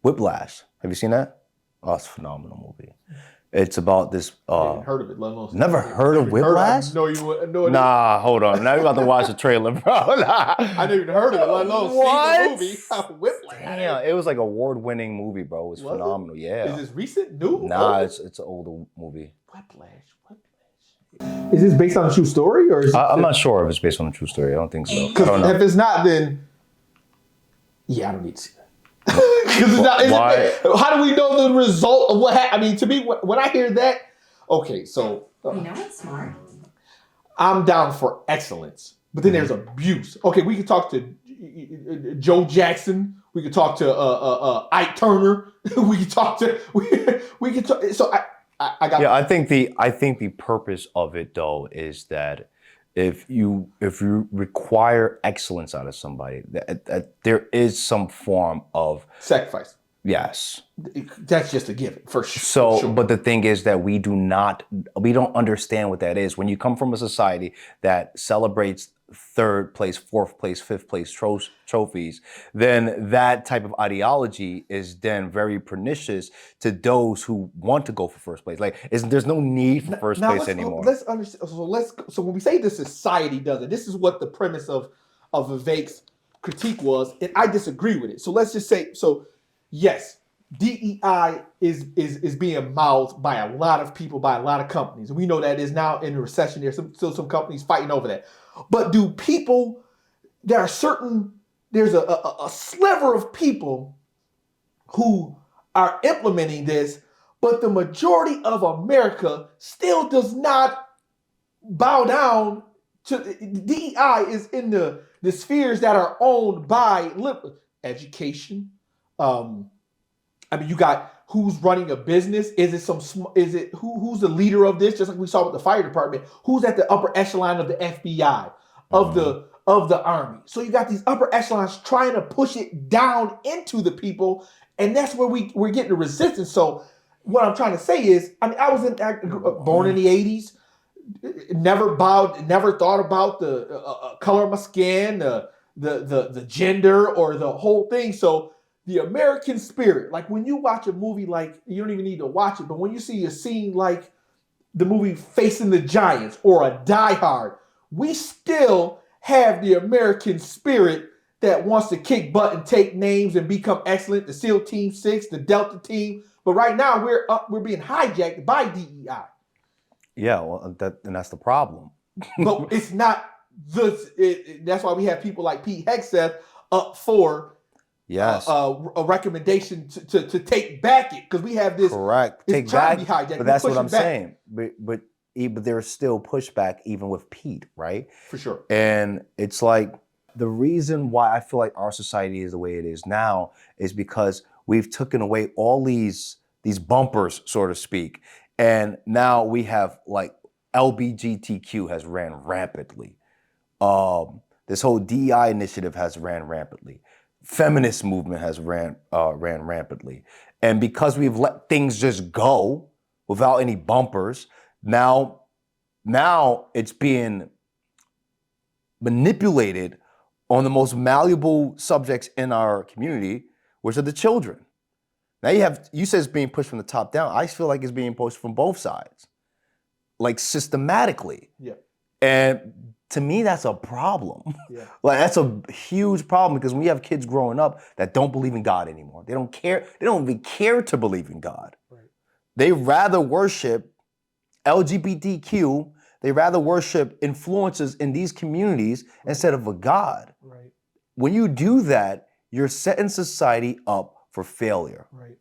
Speaker 1: Whiplash. Have you seen that? Oh, it's a phenomenal movie. It's about this.
Speaker 2: I hadn't heard of it, let alone.
Speaker 1: Never heard of Whiplash?
Speaker 2: No, you would. No,
Speaker 1: nah, hold on. Now you about to watch the trailer, bro. Nah.
Speaker 2: I never even heard of it, let alone see the movie. Whiplash.
Speaker 1: Damn, it was like a award-winning movie, bro. It was phenomenal. Yeah.
Speaker 2: Is this recent? New?
Speaker 1: Nah, it's an older movie.
Speaker 2: Whiplash. Is this based on a true story, or?
Speaker 1: I'm not sure if it's based on a true story. I don't think so.
Speaker 2: Because if it's not, then I don't need to see that. Because it's not.
Speaker 1: Why?
Speaker 2: How do we know the result of what happened? I mean, to me, when I hear that, okay, so
Speaker 7: it's smart.
Speaker 2: I'm down for excellence, but then there's abuse. Okay, we can talk to Joe Jackson. We can talk to Ike Turner. We can talk to we can talk. So I got.
Speaker 1: Yeah, I think the purpose of it though is that if you require excellence out of somebody, that there is some form of
Speaker 2: sacrifice.
Speaker 1: Yes,
Speaker 2: that's just a given for sure.
Speaker 1: So,
Speaker 2: sure.
Speaker 1: But the thing is that we don't understand what that is. When you come from a society that celebrates third place, fourth place, fifth place trophies, then that type of ideology is then very pernicious to those who want to go for first place. There's no need for first place anymore.
Speaker 2: Let's understand. So when we say the society does it, this is what the premise of Vivek's critique was, and I disagree with it. So let's just say, yes, DEI is being mouthed by a lot of people, by a lot of companies. We know that is now in a recession. There's still some companies fighting over that. But do people, there's a sliver of people who are implementing this, but the majority of America still does not bow down to DEI is in the spheres that are owned by education. You got who's running a business. Is it who's the leader of this? Just like we saw with the fire department, who's at the upper echelon of the FBI, of the Army. So you got these upper echelons trying to push it down into the people, and that's where we're getting the resistance. So what I'm trying to say is, I was born in the '80s. Never thought about the color of my skin, the gender, or the whole thing. So the American spirit, like when you watch a movie, like you don't even need to watch it, but when you see a scene like the movie Facing the Giants or a Die Hard, we still have the American spirit that wants to kick butt and take names and become excellent. The SEAL Team 6, the Delta Team, but right now we're being hijacked by DEI.
Speaker 1: Yeah, well, that's the problem.
Speaker 2: But it's not that's why we have people like Pete Hegseth up for a recommendation to take back it, because we have this
Speaker 1: correct take back. But that's what I'm saying. But there's still pushback even with Pete, right?
Speaker 2: For sure.
Speaker 1: And it's like the reason why I feel like our society is the way it is now is because we've taken away all these bumpers, so to speak. And now we have like LGBTQ has ran rampantly. This whole DEI initiative has ran rampantly. Feminist movement has ran rampantly. And because we've let things just go without any bumpers, now it's being manipulated on the most malleable subjects in our community, which are the children. Now you said it's being pushed from the top down. I feel like it's being pushed from both sides, like systematically.
Speaker 2: Yeah.
Speaker 1: And to me, that's a problem.
Speaker 2: Yeah.
Speaker 1: Like that's a huge problem, because we have kids growing up that don't believe in God anymore. They don't care. They don't even care to believe in God.
Speaker 2: Right.
Speaker 1: They rather worship LGBTQ. They rather worship influences in these communities instead of a God.
Speaker 2: Right.
Speaker 1: When you do that, you're setting society up for failure.
Speaker 2: Right.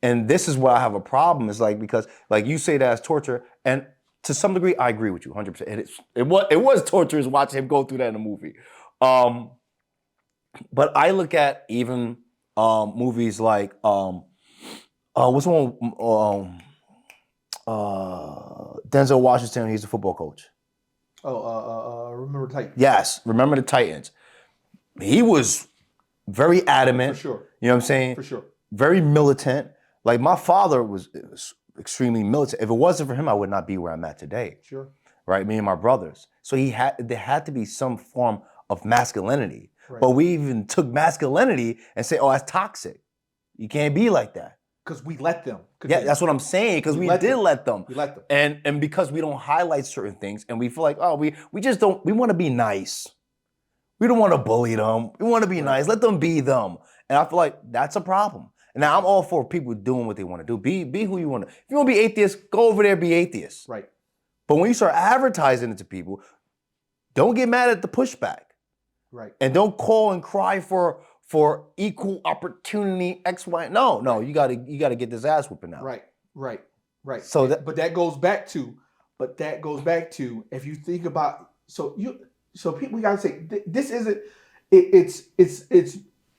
Speaker 1: And this is where I have a problem, is like, because like you say that as torture, and to some degree I agree with you 100%. It was torturous watching him go through that in a movie. But I look at even movies like what's one Denzel Washington, he's a football coach.
Speaker 2: Remember the Titans.
Speaker 1: Yes, Remember the Titans. He was very adamant.
Speaker 2: For sure.
Speaker 1: You know what I'm saying?
Speaker 2: For sure.
Speaker 1: Very militant. Like my father was extremely militant. If it wasn't for him, I would not be where I'm at today.
Speaker 2: Sure.
Speaker 1: Right? Me and my brothers. So there had to be some form of masculinity.
Speaker 2: Right.
Speaker 1: But we even took masculinity and say, oh, that's toxic. You can't be like that.
Speaker 2: Because we let them.
Speaker 1: Yeah, that's what I'm saying. Because we did let them.
Speaker 2: We let them.
Speaker 1: And because we don't highlight certain things, and we feel like, oh, we just don't, we want to be nice. We don't want to bully them. We want to be nice. Let them be them. And I feel like that's a problem. And now I'm all for people doing what they want to do. Be who you want to. If you want to be atheist, go over there and be atheist.
Speaker 2: Right.
Speaker 1: But when you start advertising it to people, don't get mad at the pushback.
Speaker 2: Right.
Speaker 1: And don't call and cry for equal opportunity, X, Y. No, you gotta get this ass whooping now.
Speaker 2: Right.
Speaker 1: So
Speaker 2: that goes back to if you think about so people, we gotta say this isn't it's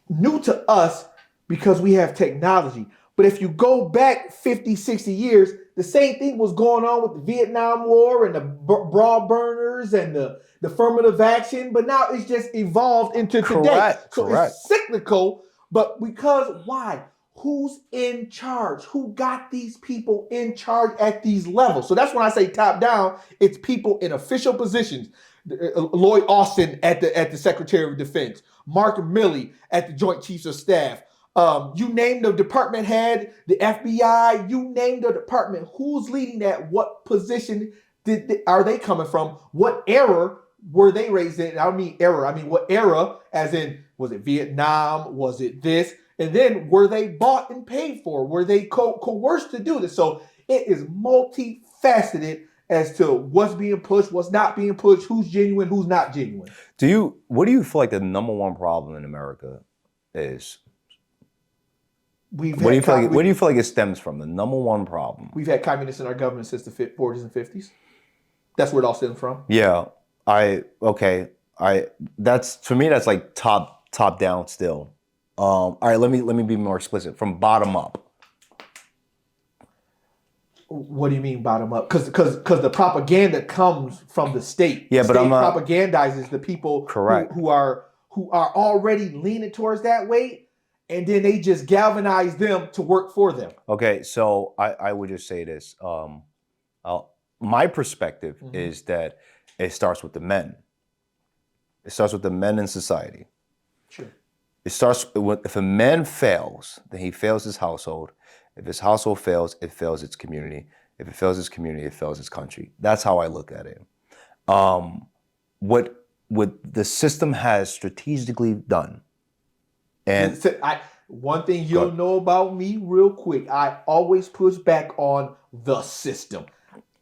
Speaker 2: new to us because we have technology. But if you go back 50, 60 years, the same thing was going on with the Vietnam War and the bra burners and the affirmative action, but now it's just evolved into today. So it's cyclical, but because why? Who's in charge? Who got these people in charge at these levels? So that's when I say top down, it's people in official positions. Lloyd Austin at the Secretary of Defense, Mark Milley at the Joint Chiefs of Staff. You name the department head, the FBI, you name the department. Who's leading that? What position are they coming from? What era were they raised in? I don't mean era. I mean, what era, as in, was it Vietnam? Was it this? And then were they bought and paid for? Were they coerced to do this? So it is multifaceted as to what's being pushed, what's not being pushed, who's genuine, who's not genuine.
Speaker 1: What do you feel like the number one problem in America is? What do you feel like it stems from? The number one problem?
Speaker 2: We've had communists in our government since the 40s and 50s. That's where it all stems from.
Speaker 1: Yeah. That's, for me, that's like top down still. All right, let me be more explicit. From bottom up.
Speaker 2: What do you mean bottom up? Because the propaganda comes from the state.
Speaker 1: Yeah, but
Speaker 2: state
Speaker 1: I'm not
Speaker 2: propagandizes the people
Speaker 1: correct
Speaker 2: who are already leaning towards that way, and then they just galvanize them to work for them.
Speaker 1: Okay, so I would just say this. My perspective is that it starts with the men. It starts with the men in society.
Speaker 2: Sure.
Speaker 1: It starts with, if a man fails, then he fails his household. If his household fails, it fails its community. If it fails its community, it fails its country. That's how I look at it. What the system has strategically done, and
Speaker 2: one thing you'll know about me real quick, I always push back on the system.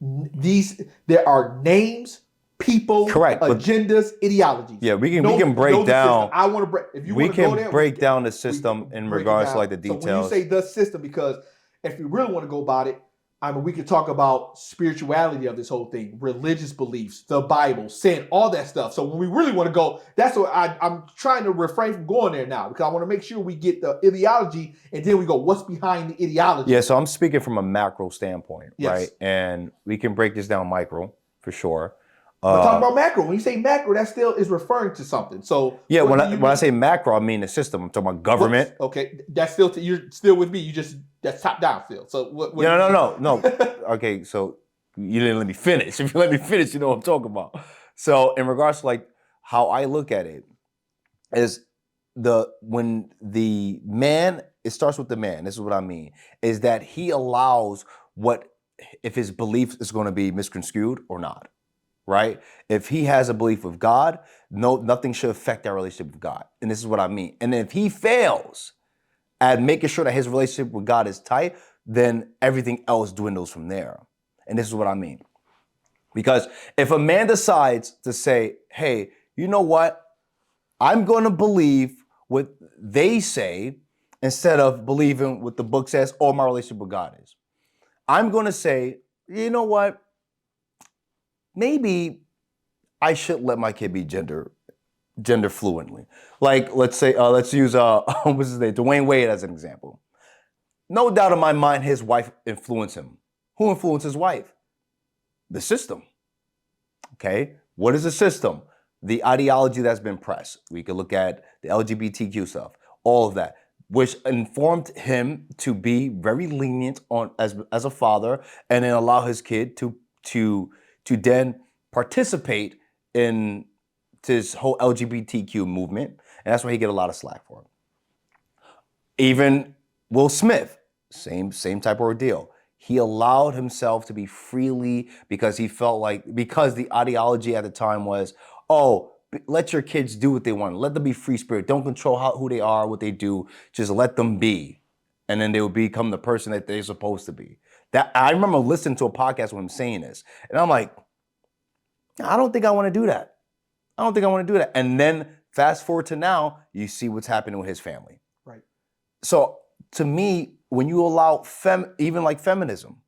Speaker 2: There are names, people,
Speaker 1: correct,
Speaker 2: agendas, ideologies.
Speaker 1: Yeah, we can break down.
Speaker 2: I want to break. If you
Speaker 1: we
Speaker 2: want to go
Speaker 1: can
Speaker 2: there,
Speaker 1: break down the system in regards to like the details.
Speaker 2: So when you say the system, because if you really want to go about it, I mean, we could talk about spirituality of this whole thing, religious beliefs, the Bible, sin, all that stuff. So when we really want to go, that's what I'm trying to refrain from going there now, because I want to make sure we get the ideology, and then we go, what's behind the ideology?
Speaker 1: Yeah, so I'm speaking from a macro standpoint,
Speaker 2: yes,
Speaker 1: right? And we can break this down micro for sure.
Speaker 2: But talking about macro, when you say macro, that still is referring to something. So
Speaker 1: yeah, when I say macro, I mean the system. I'm talking about government.
Speaker 2: Okay, that's still you're still with me. That's top down still. So what
Speaker 1: no. Okay, so you didn't let me finish. If you let me finish, you know what I'm talking about. So in regards to like how I look at it, is when the man, it starts with the man. This is what I mean, is that he allows if his belief is going to be misconstrued or not. Right? If he has a belief with God, nothing should affect that relationship with God. And this is what I mean. And if he fails at making sure that his relationship with God is tight, then everything else dwindles from there. And this is what I mean. Because if a man decides to say, hey, you know what? I'm going to believe what they say instead of believing what the book says or my relationship with God is. I'm going to say, you know what? Maybe I should let my kid be gender fluently. Like, let's say, let's use what's his name, Dwayne Wade as an example. No doubt in my mind, his wife influenced him. Who influenced his wife? The system. Okay, what is the system? The ideology that's been pressed. We could look at the LGBTQ stuff, all of that, which informed him to be very lenient on as a father, and then allow his kid to then participate in this whole LGBTQ movement. And that's why he get a lot of slack for it. Even Will Smith, same type of ordeal. He allowed himself to be freely because he felt like, because the ideology at the time was, oh, let your kids do what they want. Let them be free spirit. Don't control who they are, what they do. Just let them be. And then they will become the person that they're supposed to be. That I remember listening to a podcast with him saying this. And I'm like, I don't think I want to do that. I don't think I want to do that. And then fast forward to now, you see what's happening with his family.
Speaker 2: Right.
Speaker 1: So to me, when you allow even like feminism,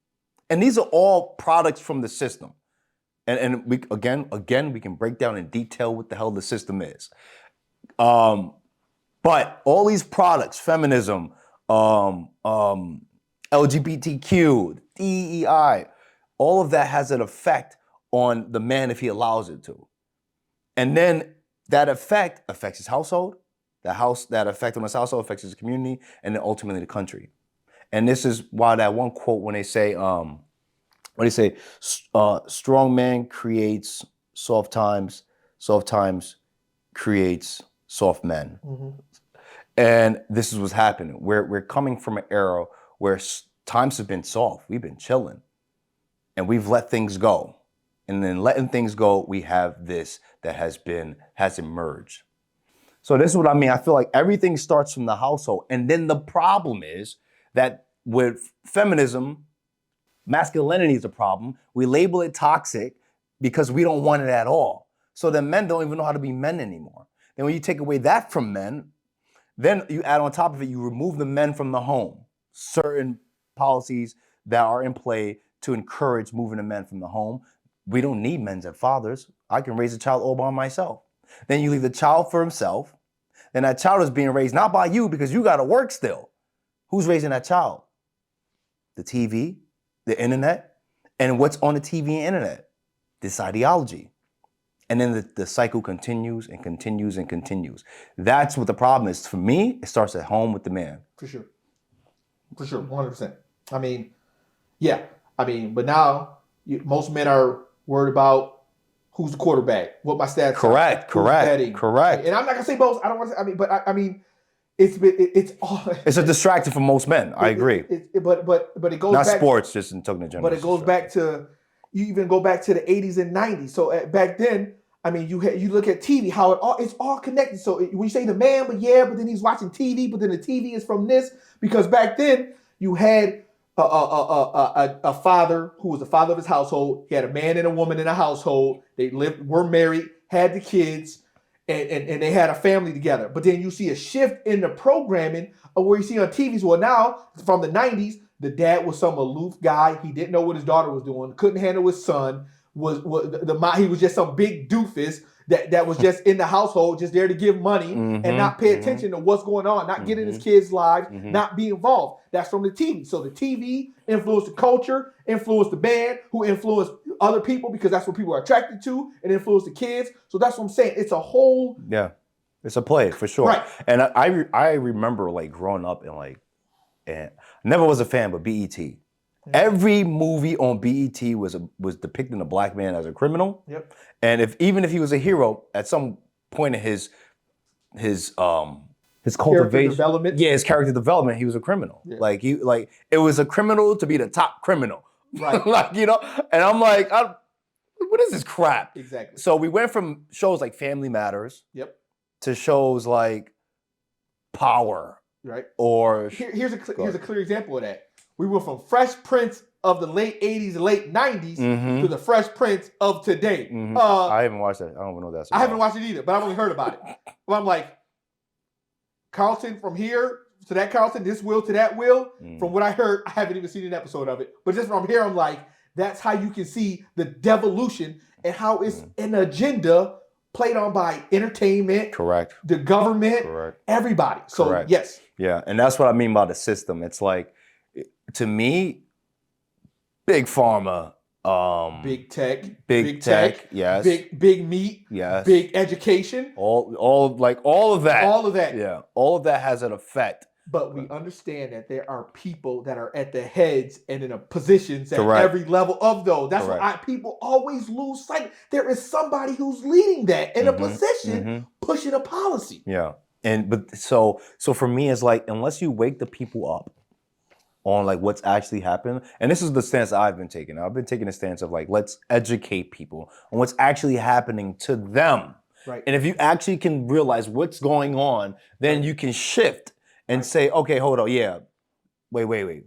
Speaker 1: and these are all products from the system. And we again, we can break down in detail what the hell the system is. But all these products, feminism, LGBTQ, DEI, all of that has an effect on the man if he allows it to. And then that effect affects his household, that effect on his household affects his community, and then ultimately the country. And this is why that one quote when they say, strong man creates soft times creates soft men. Mm-hmm. And this is what's happening. We're coming from an era where times have been soft. We've been chilling. And we've let things go. And then letting things go, we have this that has emerged. So this is what I mean. I feel like everything starts from the household. And then the problem is that with feminism, masculinity is a problem. We label it toxic because we don't want it at all. So then men don't even know how to be men anymore. Then when you take away that from men, then you add on top of it, you remove the men from the home. Certain policies that are in play to encourage moving the men from the home. We don't need men as fathers. I can raise a child all by myself. Then you leave the child for himself. Then that child is being raised not by you because you got to work still. Who's raising that child? The TV, the internet, and what's on the TV and internet? This ideology. And then the cycle continues and continues and continues. That's what the problem is. For me, it starts at home with the man.
Speaker 2: For sure. 100%. I mean, yeah. I mean, but now most men are worried about who's the quarterback, what my stats
Speaker 1: Correct.
Speaker 2: And I'm not gonna say both. I don't want to. I mean, but I mean, it's all.
Speaker 1: It's a distraction for most men. I agree.
Speaker 2: But it goes
Speaker 1: not
Speaker 2: back,
Speaker 1: sports, just in talking to general.
Speaker 2: But it goes back to you even go back to the 80s and 90s. So back then, I mean, you look at TV, how it's all connected. So when you say the man, but then he's watching TV, but then the TV is from this because back then you had a father who was the father of his household. He had a man and a woman in a household. They were married, had the kids, and they had a family together. But then you see a shift in the programming of where you see on TVs. Well, now from the 90s, the dad was some aloof guy. He didn't know what his daughter was doing. Couldn't handle his son. He was just some big doofus that was just in the household, just there to give money and not pay attention to what's going on, not get in his kids' lives, not be involved. That's from the TV. So the TV influenced the culture, influenced the band, who influenced other people because that's what people are attracted to, and influenced the kids. So that's what I'm saying. It's a whole...
Speaker 1: Yeah, it's a play for sure.
Speaker 2: Right.
Speaker 1: And I remember like growing up and never was a fan, but BET. Every movie on BET was depicting a black man as a criminal.
Speaker 2: Yep.
Speaker 1: And even if he was a hero, at some point in his cultivation,
Speaker 2: development.
Speaker 1: Yeah, his character development, he was a criminal.
Speaker 2: Yeah.
Speaker 1: Like it was a criminal to be the top criminal.
Speaker 2: Right.
Speaker 1: And I'm like, what is this crap?
Speaker 2: Exactly.
Speaker 1: So we went from shows like Family Matters.
Speaker 2: Yep.
Speaker 1: To shows like Power.
Speaker 2: Right.
Speaker 1: Or
Speaker 2: here's a clear example of that. We went from Fresh Prince of the late 80s and late 90s to the Fresh Prince of today.
Speaker 1: I haven't watched that. I don't even know that.
Speaker 2: I haven't watched it either, but I've only heard about it. Well, I'm like, Carlton from here to that Carlton, this will to that will. From what I heard, I haven't even seen an episode of it. But just from here, I'm like, that's how you can see the devolution and how it's an agenda played on by entertainment,
Speaker 1: correct,
Speaker 2: the government,
Speaker 1: correct,
Speaker 2: everybody. So
Speaker 1: correct.
Speaker 2: Yes.
Speaker 1: Yeah, and that's what I mean by the system. It's like, to me, big pharma,
Speaker 2: big tech,
Speaker 1: yes,
Speaker 2: big meat,
Speaker 1: yes,
Speaker 2: big education,
Speaker 1: all of that, yeah, all of that has an effect.
Speaker 2: But we understand that there are people that are at the heads and in positions at
Speaker 1: correct.
Speaker 2: Every level of those. That's
Speaker 1: correct.
Speaker 2: why people always lose sight. There is somebody who's leading that in a position, pushing a policy.
Speaker 1: Yeah, but so for me, it's like, unless you wake the people up on like what's actually happened. And this is the stance I've been taking. I've been taking a stance of like, let's educate people on what's actually happening to them.
Speaker 2: Right.
Speaker 1: And if you actually can realize what's going on, then you can shift and say, okay, hold on, yeah, wait.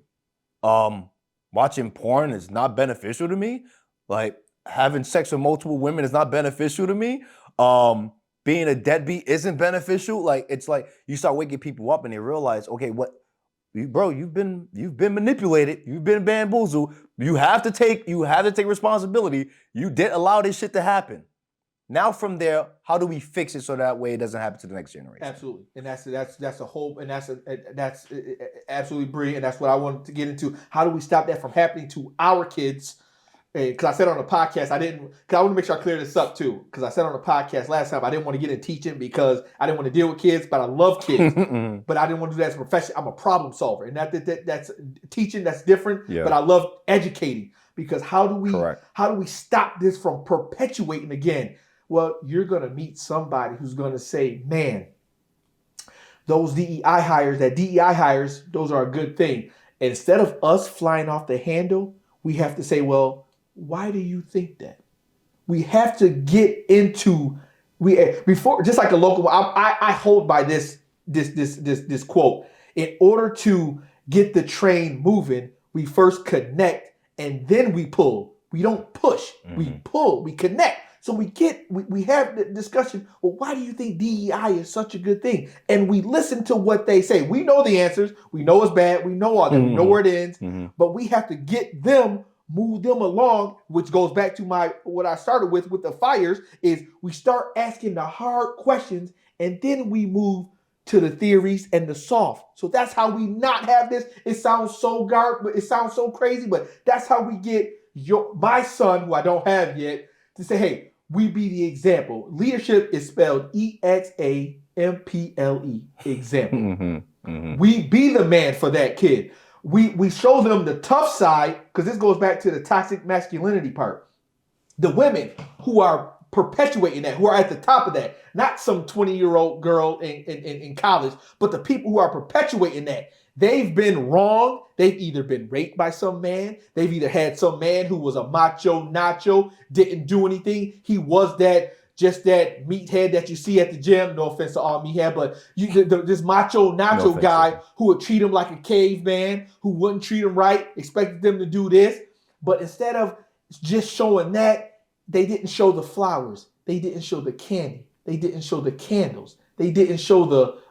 Speaker 1: Watching porn is not beneficial to me. Like having sex with multiple women is not beneficial to me. Being a deadbeat isn't beneficial. Like, it's like you start waking people up and they realize, okay, bro, you've been manipulated. You've been bamboozled. You have to take responsibility. You did allow this shit to happen. Now from there, how do we fix it so that way it doesn't happen to the next generation?
Speaker 2: Absolutely, and that's a whole, and that's absolutely brilliant. And that's what I wanted to get into. How do we stop that from happening to our kids? Because I said on the podcast, because I want to make sure I clear this up too. Because I said on the podcast last time, I didn't want to get in teaching because I didn't want to deal with kids, but I love kids. But I didn't want to do that as a profession. I'm a problem solver, and that's teaching. That's different. Yeah. But I love educating because how do we stop this from perpetuating again? Well, you're gonna meet somebody who's gonna say, "Man, those DEI hires, those are a good thing." And instead of us flying off the handle, we have to say, "Well, why do you think that?" We have to get into before, just like a local. I hold by this quote. In order to get the train moving, we first connect and then we pull. We don't push. We pull. We connect. So we have the discussion. Well, why do you think DEI is such a good thing? And we listen to what they say. We know the answers. We know it's bad. We know all that. We know where it ends. But we have to get them, move them along, which goes back to what I started with the fires, is we start asking the hard questions and then we move to the theories and the soft. So that's how we not have this. It sounds so but it sounds so crazy, but that's how we get my son, who I don't have yet, to say, hey, we be the example. Leadership is spelled EXAMPLE, example. We be the man for that kid. We show them the tough side, because this goes back to the toxic masculinity part. The women who are perpetuating that, who are at the top of that, not some 20-year-old girl in college, but the people who are perpetuating that. They've been wrong. They've either been raped by some man. They've either had some man who was a macho nacho, didn't do anything. He was just that meathead that you see at the gym. No offense to all meathead, but this macho nacho guy who would treat him like a caveman, who wouldn't treat him right, expected them to do this. But instead of just showing that, they didn't show the flowers. They didn't show the candy. They didn't show the candles. They didn't show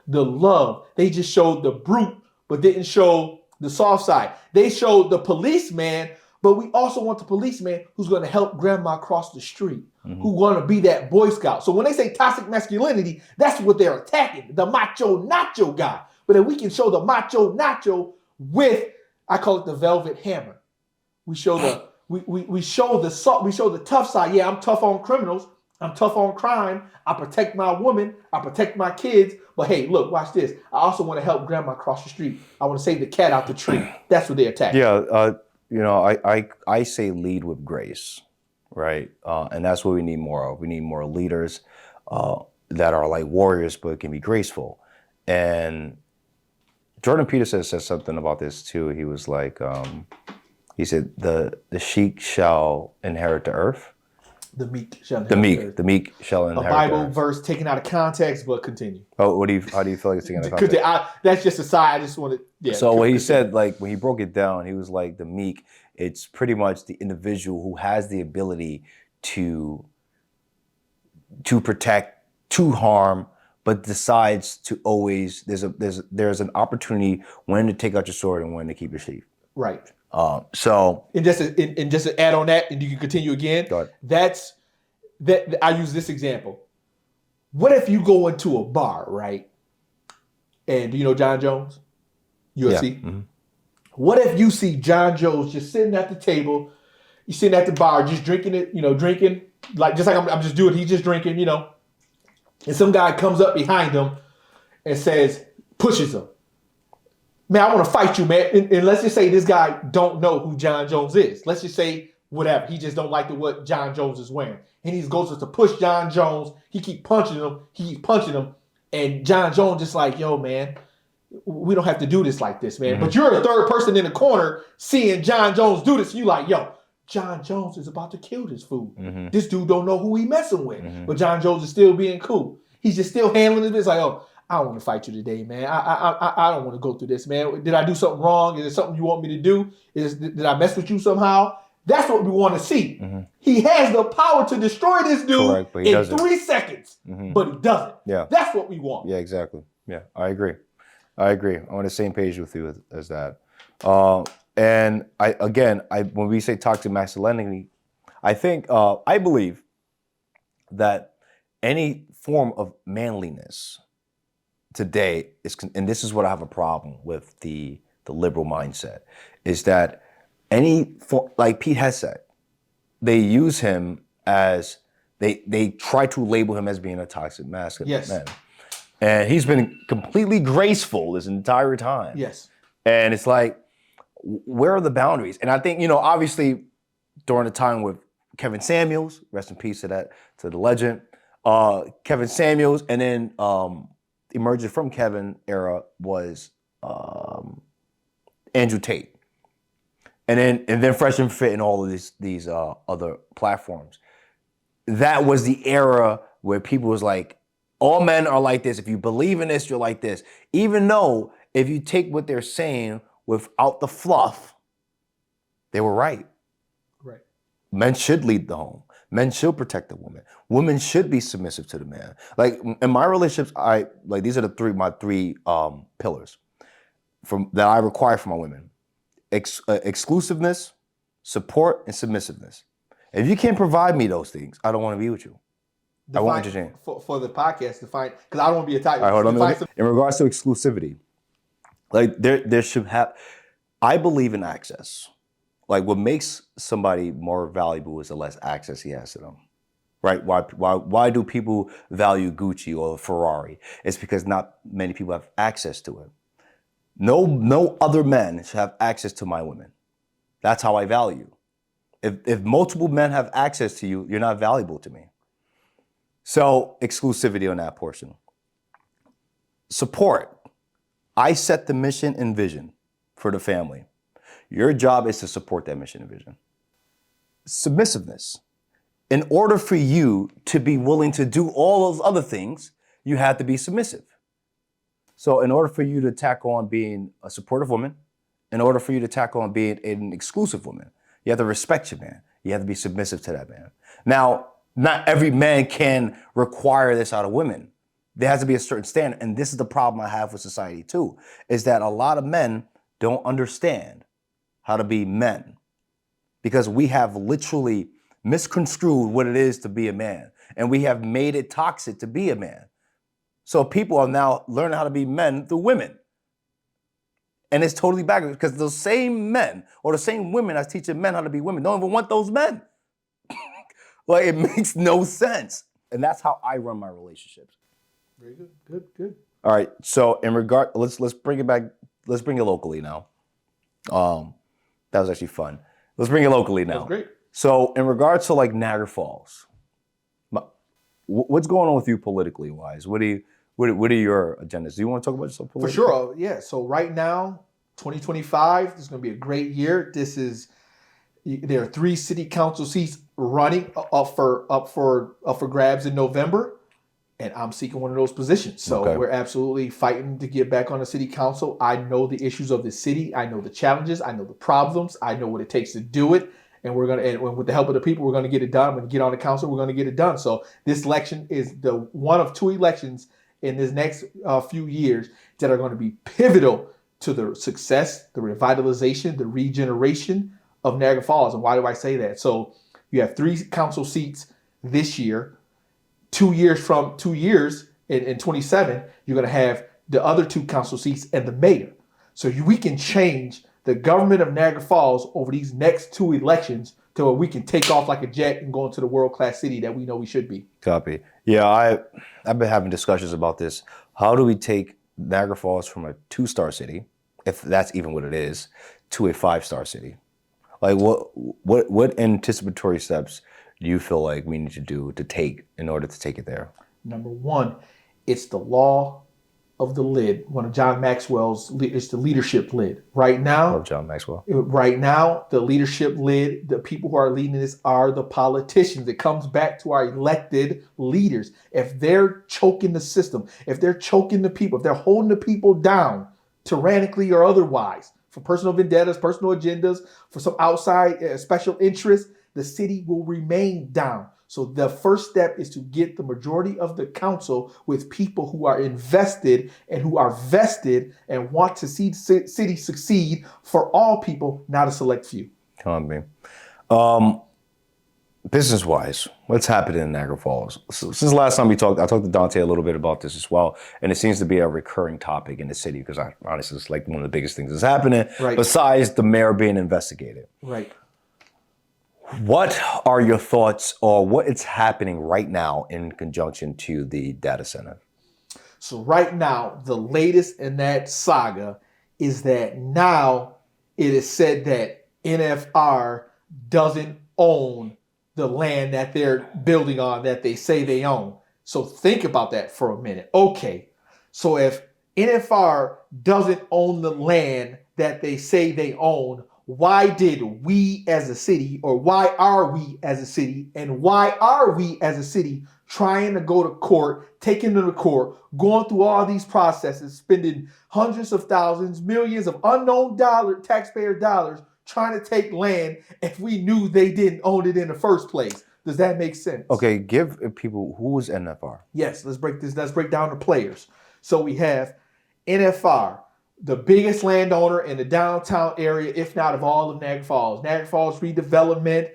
Speaker 2: the love. They just showed the brute, but didn't show the soft side. They showed the policeman, but we also want the policeman who's going to help grandma cross the street, who want to be that Boy Scout. So when they say toxic masculinity, that's what they're attacking, the macho nacho guy. But if we can show the macho nacho with, I call it the velvet hammer. We show we show the tough side. Yeah, I'm tough on criminals. I'm tough on crime. I protect my woman. I protect my kids. But hey, look, watch this. I also want to help grandma cross the street. I want to save the cat out the tree. That's what they attack.
Speaker 1: Yeah, I say lead with grace, right? And that's what we need more of. We need more leaders that are like warriors, but can be graceful. And Jordan Peterson said something about this too. He was like, he said, the sheep shall inherit the earth.
Speaker 2: The meek shall inherit
Speaker 1: the meek shall inherit.
Speaker 2: A Bible verse taken out of context, but continue.
Speaker 1: Oh, how do you feel like it's taken out of context?
Speaker 2: That's just a side. I just wanted. Yeah.
Speaker 1: So what he said, like when he broke it down, he was like the meek. It's pretty much the individual who has the ability to protect, to harm, but decides to always. There's an opportunity when to take out your sword and when to keep your sheath.
Speaker 2: Right.
Speaker 1: So
Speaker 2: and just to add on that, and you can continue again.
Speaker 1: Go ahead.
Speaker 2: That's I use this example. What if you go into a bar, right? And do you know John Jones, UFC?
Speaker 1: Yeah.
Speaker 2: What if you see John Jones just sitting at the table, he's sitting at the bar, just drinking it, drinking like I'm just doing. He's just drinking, and some guy comes up behind him and pushes him. Man, I want to fight you, man. And let's just say this guy don't know who John Jones is. Let's just say whatever. He just don't like what John Jones is wearing. And he goes to push John Jones. He keep punching him. And John Jones just like, yo, man, we don't have to do this like this, man. But you're the third person in the corner seeing John Jones do this. And you like, yo, John Jones is about to kill this fool. This dude don't know who he messing with. But John Jones is still being cool. He's just still handling it. It's like, oh, I don't want to fight you today, man. I don't want to go through this, man. Did I do something wrong? Is there something you want me to do? Did I mess with you somehow? That's what we want to see. He has the power to destroy this dude in 3 seconds, but he doesn't.
Speaker 1: Yeah.
Speaker 2: That's what we want.
Speaker 1: Yeah, exactly. Yeah, I agree. I'm on the same page with you as that. And when we say toxic masculinity, I believe that any form of manliness today and this is what I have a problem with the liberal mindset, is that like Pete has said, they use him as they try to label him as being a toxic masculine man. And he's been completely graceful this entire time.
Speaker 2: Yes. And
Speaker 1: it's like, where are the boundaries? And I think, obviously during the time with Kevin Samuels, rest in peace to the legend, Kevin Samuels, and then emerging from Kevin era was Andrew Tate, and then Fresh and Fit and all of these other platforms. That was the era where people was like, all men are like this. If you believe in this, you're like this. Even though if you take what they're saying without the fluff, they were right.
Speaker 2: Right.
Speaker 1: Men should lead the home. Men should protect the woman. Women should be submissive to the man. Like in my relationships, these are my three pillars that I require from my women: exclusiveness, support, and submissiveness. If you can't provide me those things, I don't want to be with you. I won't entertain.
Speaker 2: For the podcast, define, because I don't want to be a type.
Speaker 1: All right, hold on. In regards to exclusivity, like there should have. I believe in access. Like what makes somebody more valuable is the less access he has to them, right? Why do people value Gucci or Ferrari? It's because not many people have access to it. No other men should have access to my women. That's how I value. If multiple men have access to you, you're not valuable to me. So exclusivity on that portion. Support. I set the mission and vision for the family. Your job is to support that mission and vision. Submissiveness. In order for you to be willing to do all those other things, you have to be submissive. So in order for you to tackle on being a supportive woman, in order for you to tackle on being an exclusive woman, you have to respect your man. You have to be submissive to that man. Now, not every man can require this out of women. There has to be a certain standard. And this is the problem I have with society too, is that a lot of men don't understand how to be men, because we have literally misconstrued what it is to be a man, and we have made it toxic to be a man. So people are now learning how to be men through women. And it's totally backwards, because those same men or the same women that's teaching men how to be women don't even want those men. Like, it makes no sense. And that's how I run my relationships.
Speaker 2: Very good. Good.
Speaker 1: All right. So let's bring it back. Let's bring it locally now. That was actually fun. Let's bring it locally now.
Speaker 2: That's great.
Speaker 1: So in regards to like Niagara Falls, what's going on with you politically wise? What are your agendas? Do you want to talk about yourself politically?
Speaker 2: For sure. Yeah. So right now, 2025, this is going to be a great year. There are 3 city council seats running up for grabs in November, and I'm seeking one of those positions. So We're absolutely fighting to get back on the city council. I know the issues of the city. I know the challenges. I know the problems. I know what it takes to do it. And with the help of the people, we're going to get it done. When we get on the council, we're going to get it done. So this election is the one of 2 elections in this next few years that are going to be pivotal to the success, the revitalization, the regeneration of Niagara Falls. And why do I say that? So you have 3 council seats this year. 2 years in 27, you're going to have the other 2 council seats and the mayor. So we can change the government of Niagara Falls over these next 2 elections to where we can take off like a jet and go into the world-class city that we know we should be.
Speaker 1: Copy. Yeah, I've been having discussions about this. How do we take Niagara Falls from a 2-star city, if that's even what it is, to a 5-star city? Like what anticipatory steps do you feel like we need to do to take in order to take it there?
Speaker 2: Number 1, it's the law of the lid. One of John Maxwell's, it's the leadership lid. Right now,
Speaker 1: John Maxwell.
Speaker 2: Right now, the leadership lid, the people who are leading this are the politicians. It comes back to our elected leaders. If they're choking the system, if they're choking the people, if they're holding the people down, tyrannically or otherwise, for personal vendettas, personal agendas, for some outside special interests, the city will remain down. So the first step is to get the majority of the council with people who are invested and who are vested and want to see the city succeed for all people, not a select few.
Speaker 1: Come on, me. Business-wise, what's happening in Niagara Falls? So since the last time we talked, I talked to Dante a little bit about this as well, and it seems to be a recurring topic in the city because honestly, it's like one of the biggest things that's happening,
Speaker 2: right,
Speaker 1: besides the mayor being investigated.
Speaker 2: Right.
Speaker 1: What are your thoughts or what is happening right now in conjunction to the data center?
Speaker 2: So right now, the latest in that saga is that now it is said that NFR doesn't own the land that they're building on that they say they own. So think about that for a minute. Okay, so if NFR doesn't own the land that they say they own, why did we as a city, or why are we as a city, and why are we as a city trying to go to court, taking them to court, going through all these processes, spending hundreds of thousands, millions of unknown taxpayer dollars trying to take land if we knew they didn't own it in the first place. Does that make sense?
Speaker 1: Okay, give people who is NFR.
Speaker 2: Yes, let's break down the players. So we have NFR, the biggest landowner in the downtown area, if not of all of Niagara Falls. Niagara Falls redevelopment,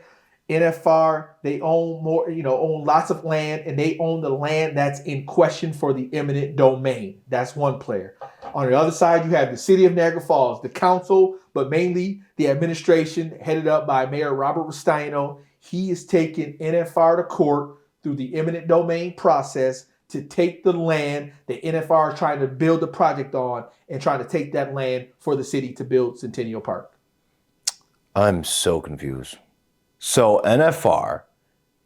Speaker 2: NFR, they own own lots of land, and they own the land that's in question for the eminent domain. That's one player. On the other side, you have the city of Niagara Falls, the council, but mainly the administration headed up by Mayor Robert Rustino. He is taking NFR to court through the eminent domain process to take the land that NFR is trying to build a project on and trying to take that land for the city to build Centennial Park.
Speaker 1: I'm so confused. So NFR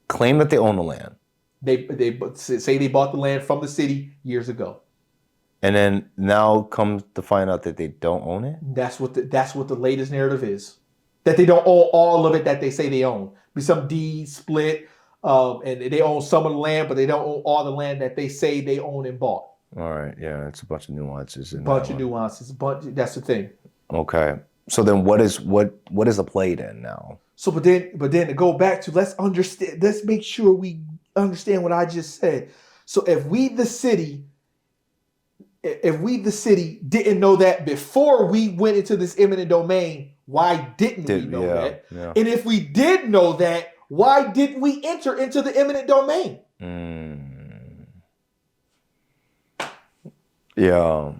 Speaker 1: claim that they own the land.
Speaker 2: They say they bought the land from the city years ago.
Speaker 1: And then now comes to find out that they don't own it?
Speaker 2: That's what the latest narrative is. That they don't own all of it that they say they own. Be some deed split, and they own some of the land, but they don't own all the land that they say they own and bought.
Speaker 1: All right, yeah, it's a bunch of nuances.
Speaker 2: Nuances. That's the thing.
Speaker 1: Okay. So then what is the play then now?
Speaker 2: So but then to go back to let's make sure we understand what I just said. So if we the city didn't know that before we went into this eminent domain, why didn't we know that?
Speaker 1: Yeah.
Speaker 2: And if we did know that, why didn't we enter into the eminent domain?
Speaker 1: Yeah.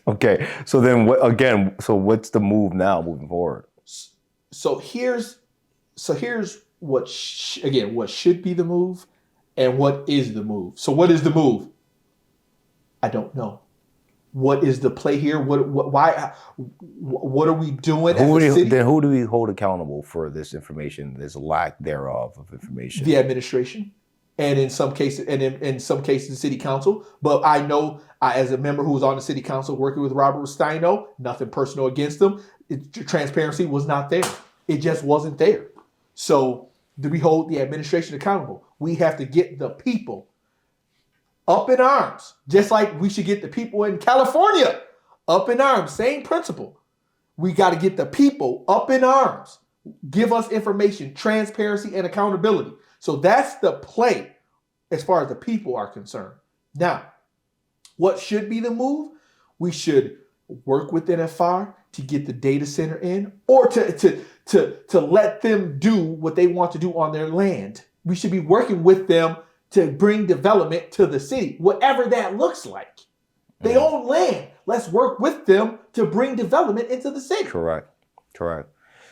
Speaker 1: Okay. So then what's the move now moving forward?
Speaker 2: So here's what should be the move and what is the move. So what is the move? I don't know. What is the play here? Why? What are we doing?
Speaker 1: Who do we hold accountable for this information, this lack thereof of information?
Speaker 2: The administration, and in some cases, the city council. But I know, as a member who was on the city council working with Robert Rustino, nothing personal against him. Transparency was not there. It just wasn't there. So do we hold the administration accountable? We have to get the people up in arms, just like we should get the people in California up in arms. Same principle. We got to get the people up in arms. Give us information, transparency, and accountability. So that's the play as far as the people are concerned. Now, what should be the move? We should work with NFR to get the data center in, or to let them do what they want to do on their land. We should be working with them to bring development to the city, whatever that looks like. They own land. Let's work with them to bring development into the city.
Speaker 1: Correct.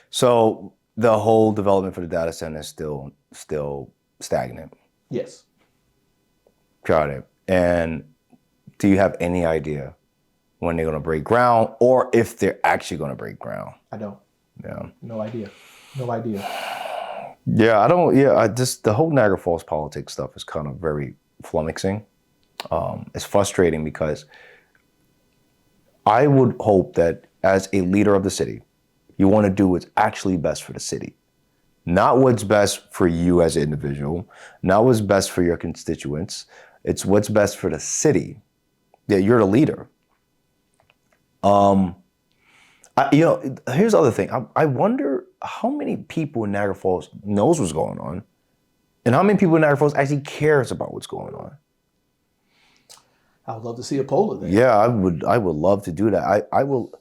Speaker 1: So the whole development for the data center is still stagnant.
Speaker 2: Yes.
Speaker 1: Got it. And do you have any idea when they're going to break ground, or if they're actually going to break ground?
Speaker 2: I don't.
Speaker 1: Yeah.
Speaker 2: No idea.
Speaker 1: Yeah, I don't. Yeah, the whole Niagara Falls politics stuff is kind of very flummoxing. It's frustrating because I would hope that as a leader of the city, you want to do what's actually best for the city, not what's best for you as an individual, not what's best for your constituents. It's what's best for the city. Yeah, you're the leader. Here's the other thing. I wonder how many people in Niagara Falls knows what's going on, and how many people in Niagara Falls actually cares about what's going on.
Speaker 2: I would love to see a poll of that.
Speaker 1: Yeah, I would love to do that. I will.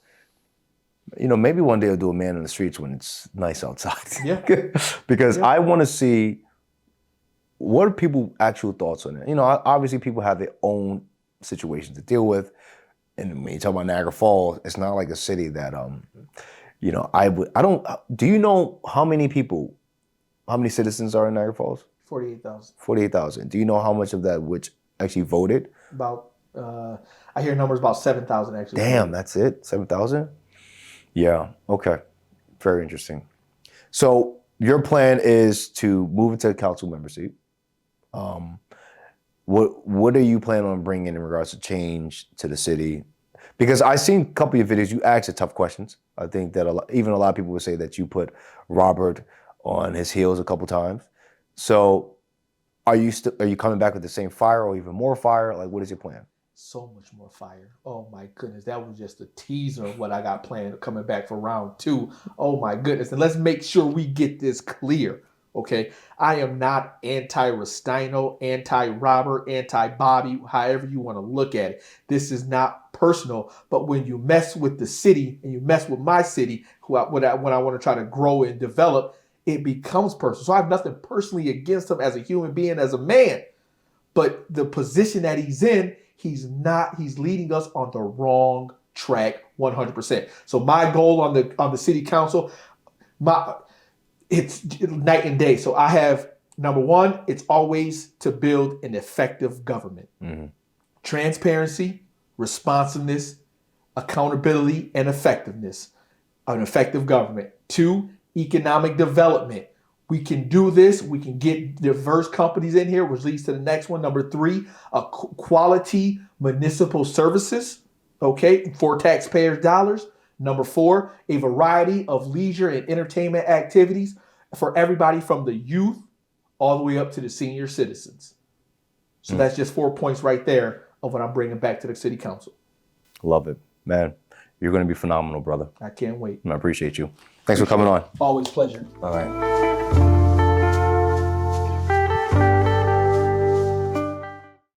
Speaker 1: Maybe one day I'll do a man in the streets when it's nice outside.
Speaker 2: Yeah.
Speaker 1: Because I want to see what are people's actual thoughts on it. Obviously people have their own situations to deal with. And when you talk about Niagara Falls, it's not like a city that, do you know how many citizens are in Niagara Falls?
Speaker 2: 48,000.
Speaker 1: 48,000. Do you know how much of that which actually voted?
Speaker 2: About, I hear numbers about 7,000 actually.
Speaker 1: Damn, that's it? 7,000? Yeah, okay. Very interesting. So your plan is to move into a council member seat. What are you planning on bringing in regards to change to the city? Because I've seen a couple of your videos, you ask the tough questions. I think that even a lot of people would say that you put Robert on his heels a couple times. So Are you coming back with the same fire or even more fire? Like, what is your plan?
Speaker 2: So much more fire. Oh my goodness. That was just a teaser of what I got planned coming back for round 2. Oh my goodness. And let's make sure we get this clear. Okay. I am not anti-Rustino, anti-Robert, anti-Bobby, however you want to look at it. This is not personal, but when you mess with the city and you mess with my city, when I want to try to grow and develop, it becomes personal. So I have nothing personally against him as a human being, as a man. But the position that he's in, he's leading us on the wrong track 100%. So my goal on the city council, it's night and day. So I have, number one, it's always to build an effective government. Mm-hmm. Transparency, responsiveness, accountability, and effectiveness. An effective government. 2, economic development. We can do this. We can get diverse companies in here, which leads to the next one. Number 3, quality municipal services, okay, for taxpayers' dollars. Number 4, a variety of leisure and entertainment activities for everybody from the youth all the way up to the senior citizens. So that's just 4 points right there of what I'm bringing back to the city council.
Speaker 1: Love it, man. You're going to be phenomenal, brother.
Speaker 2: I can't wait.
Speaker 1: I appreciate you. Thanks for coming on.
Speaker 2: Always pleasure.
Speaker 1: All right.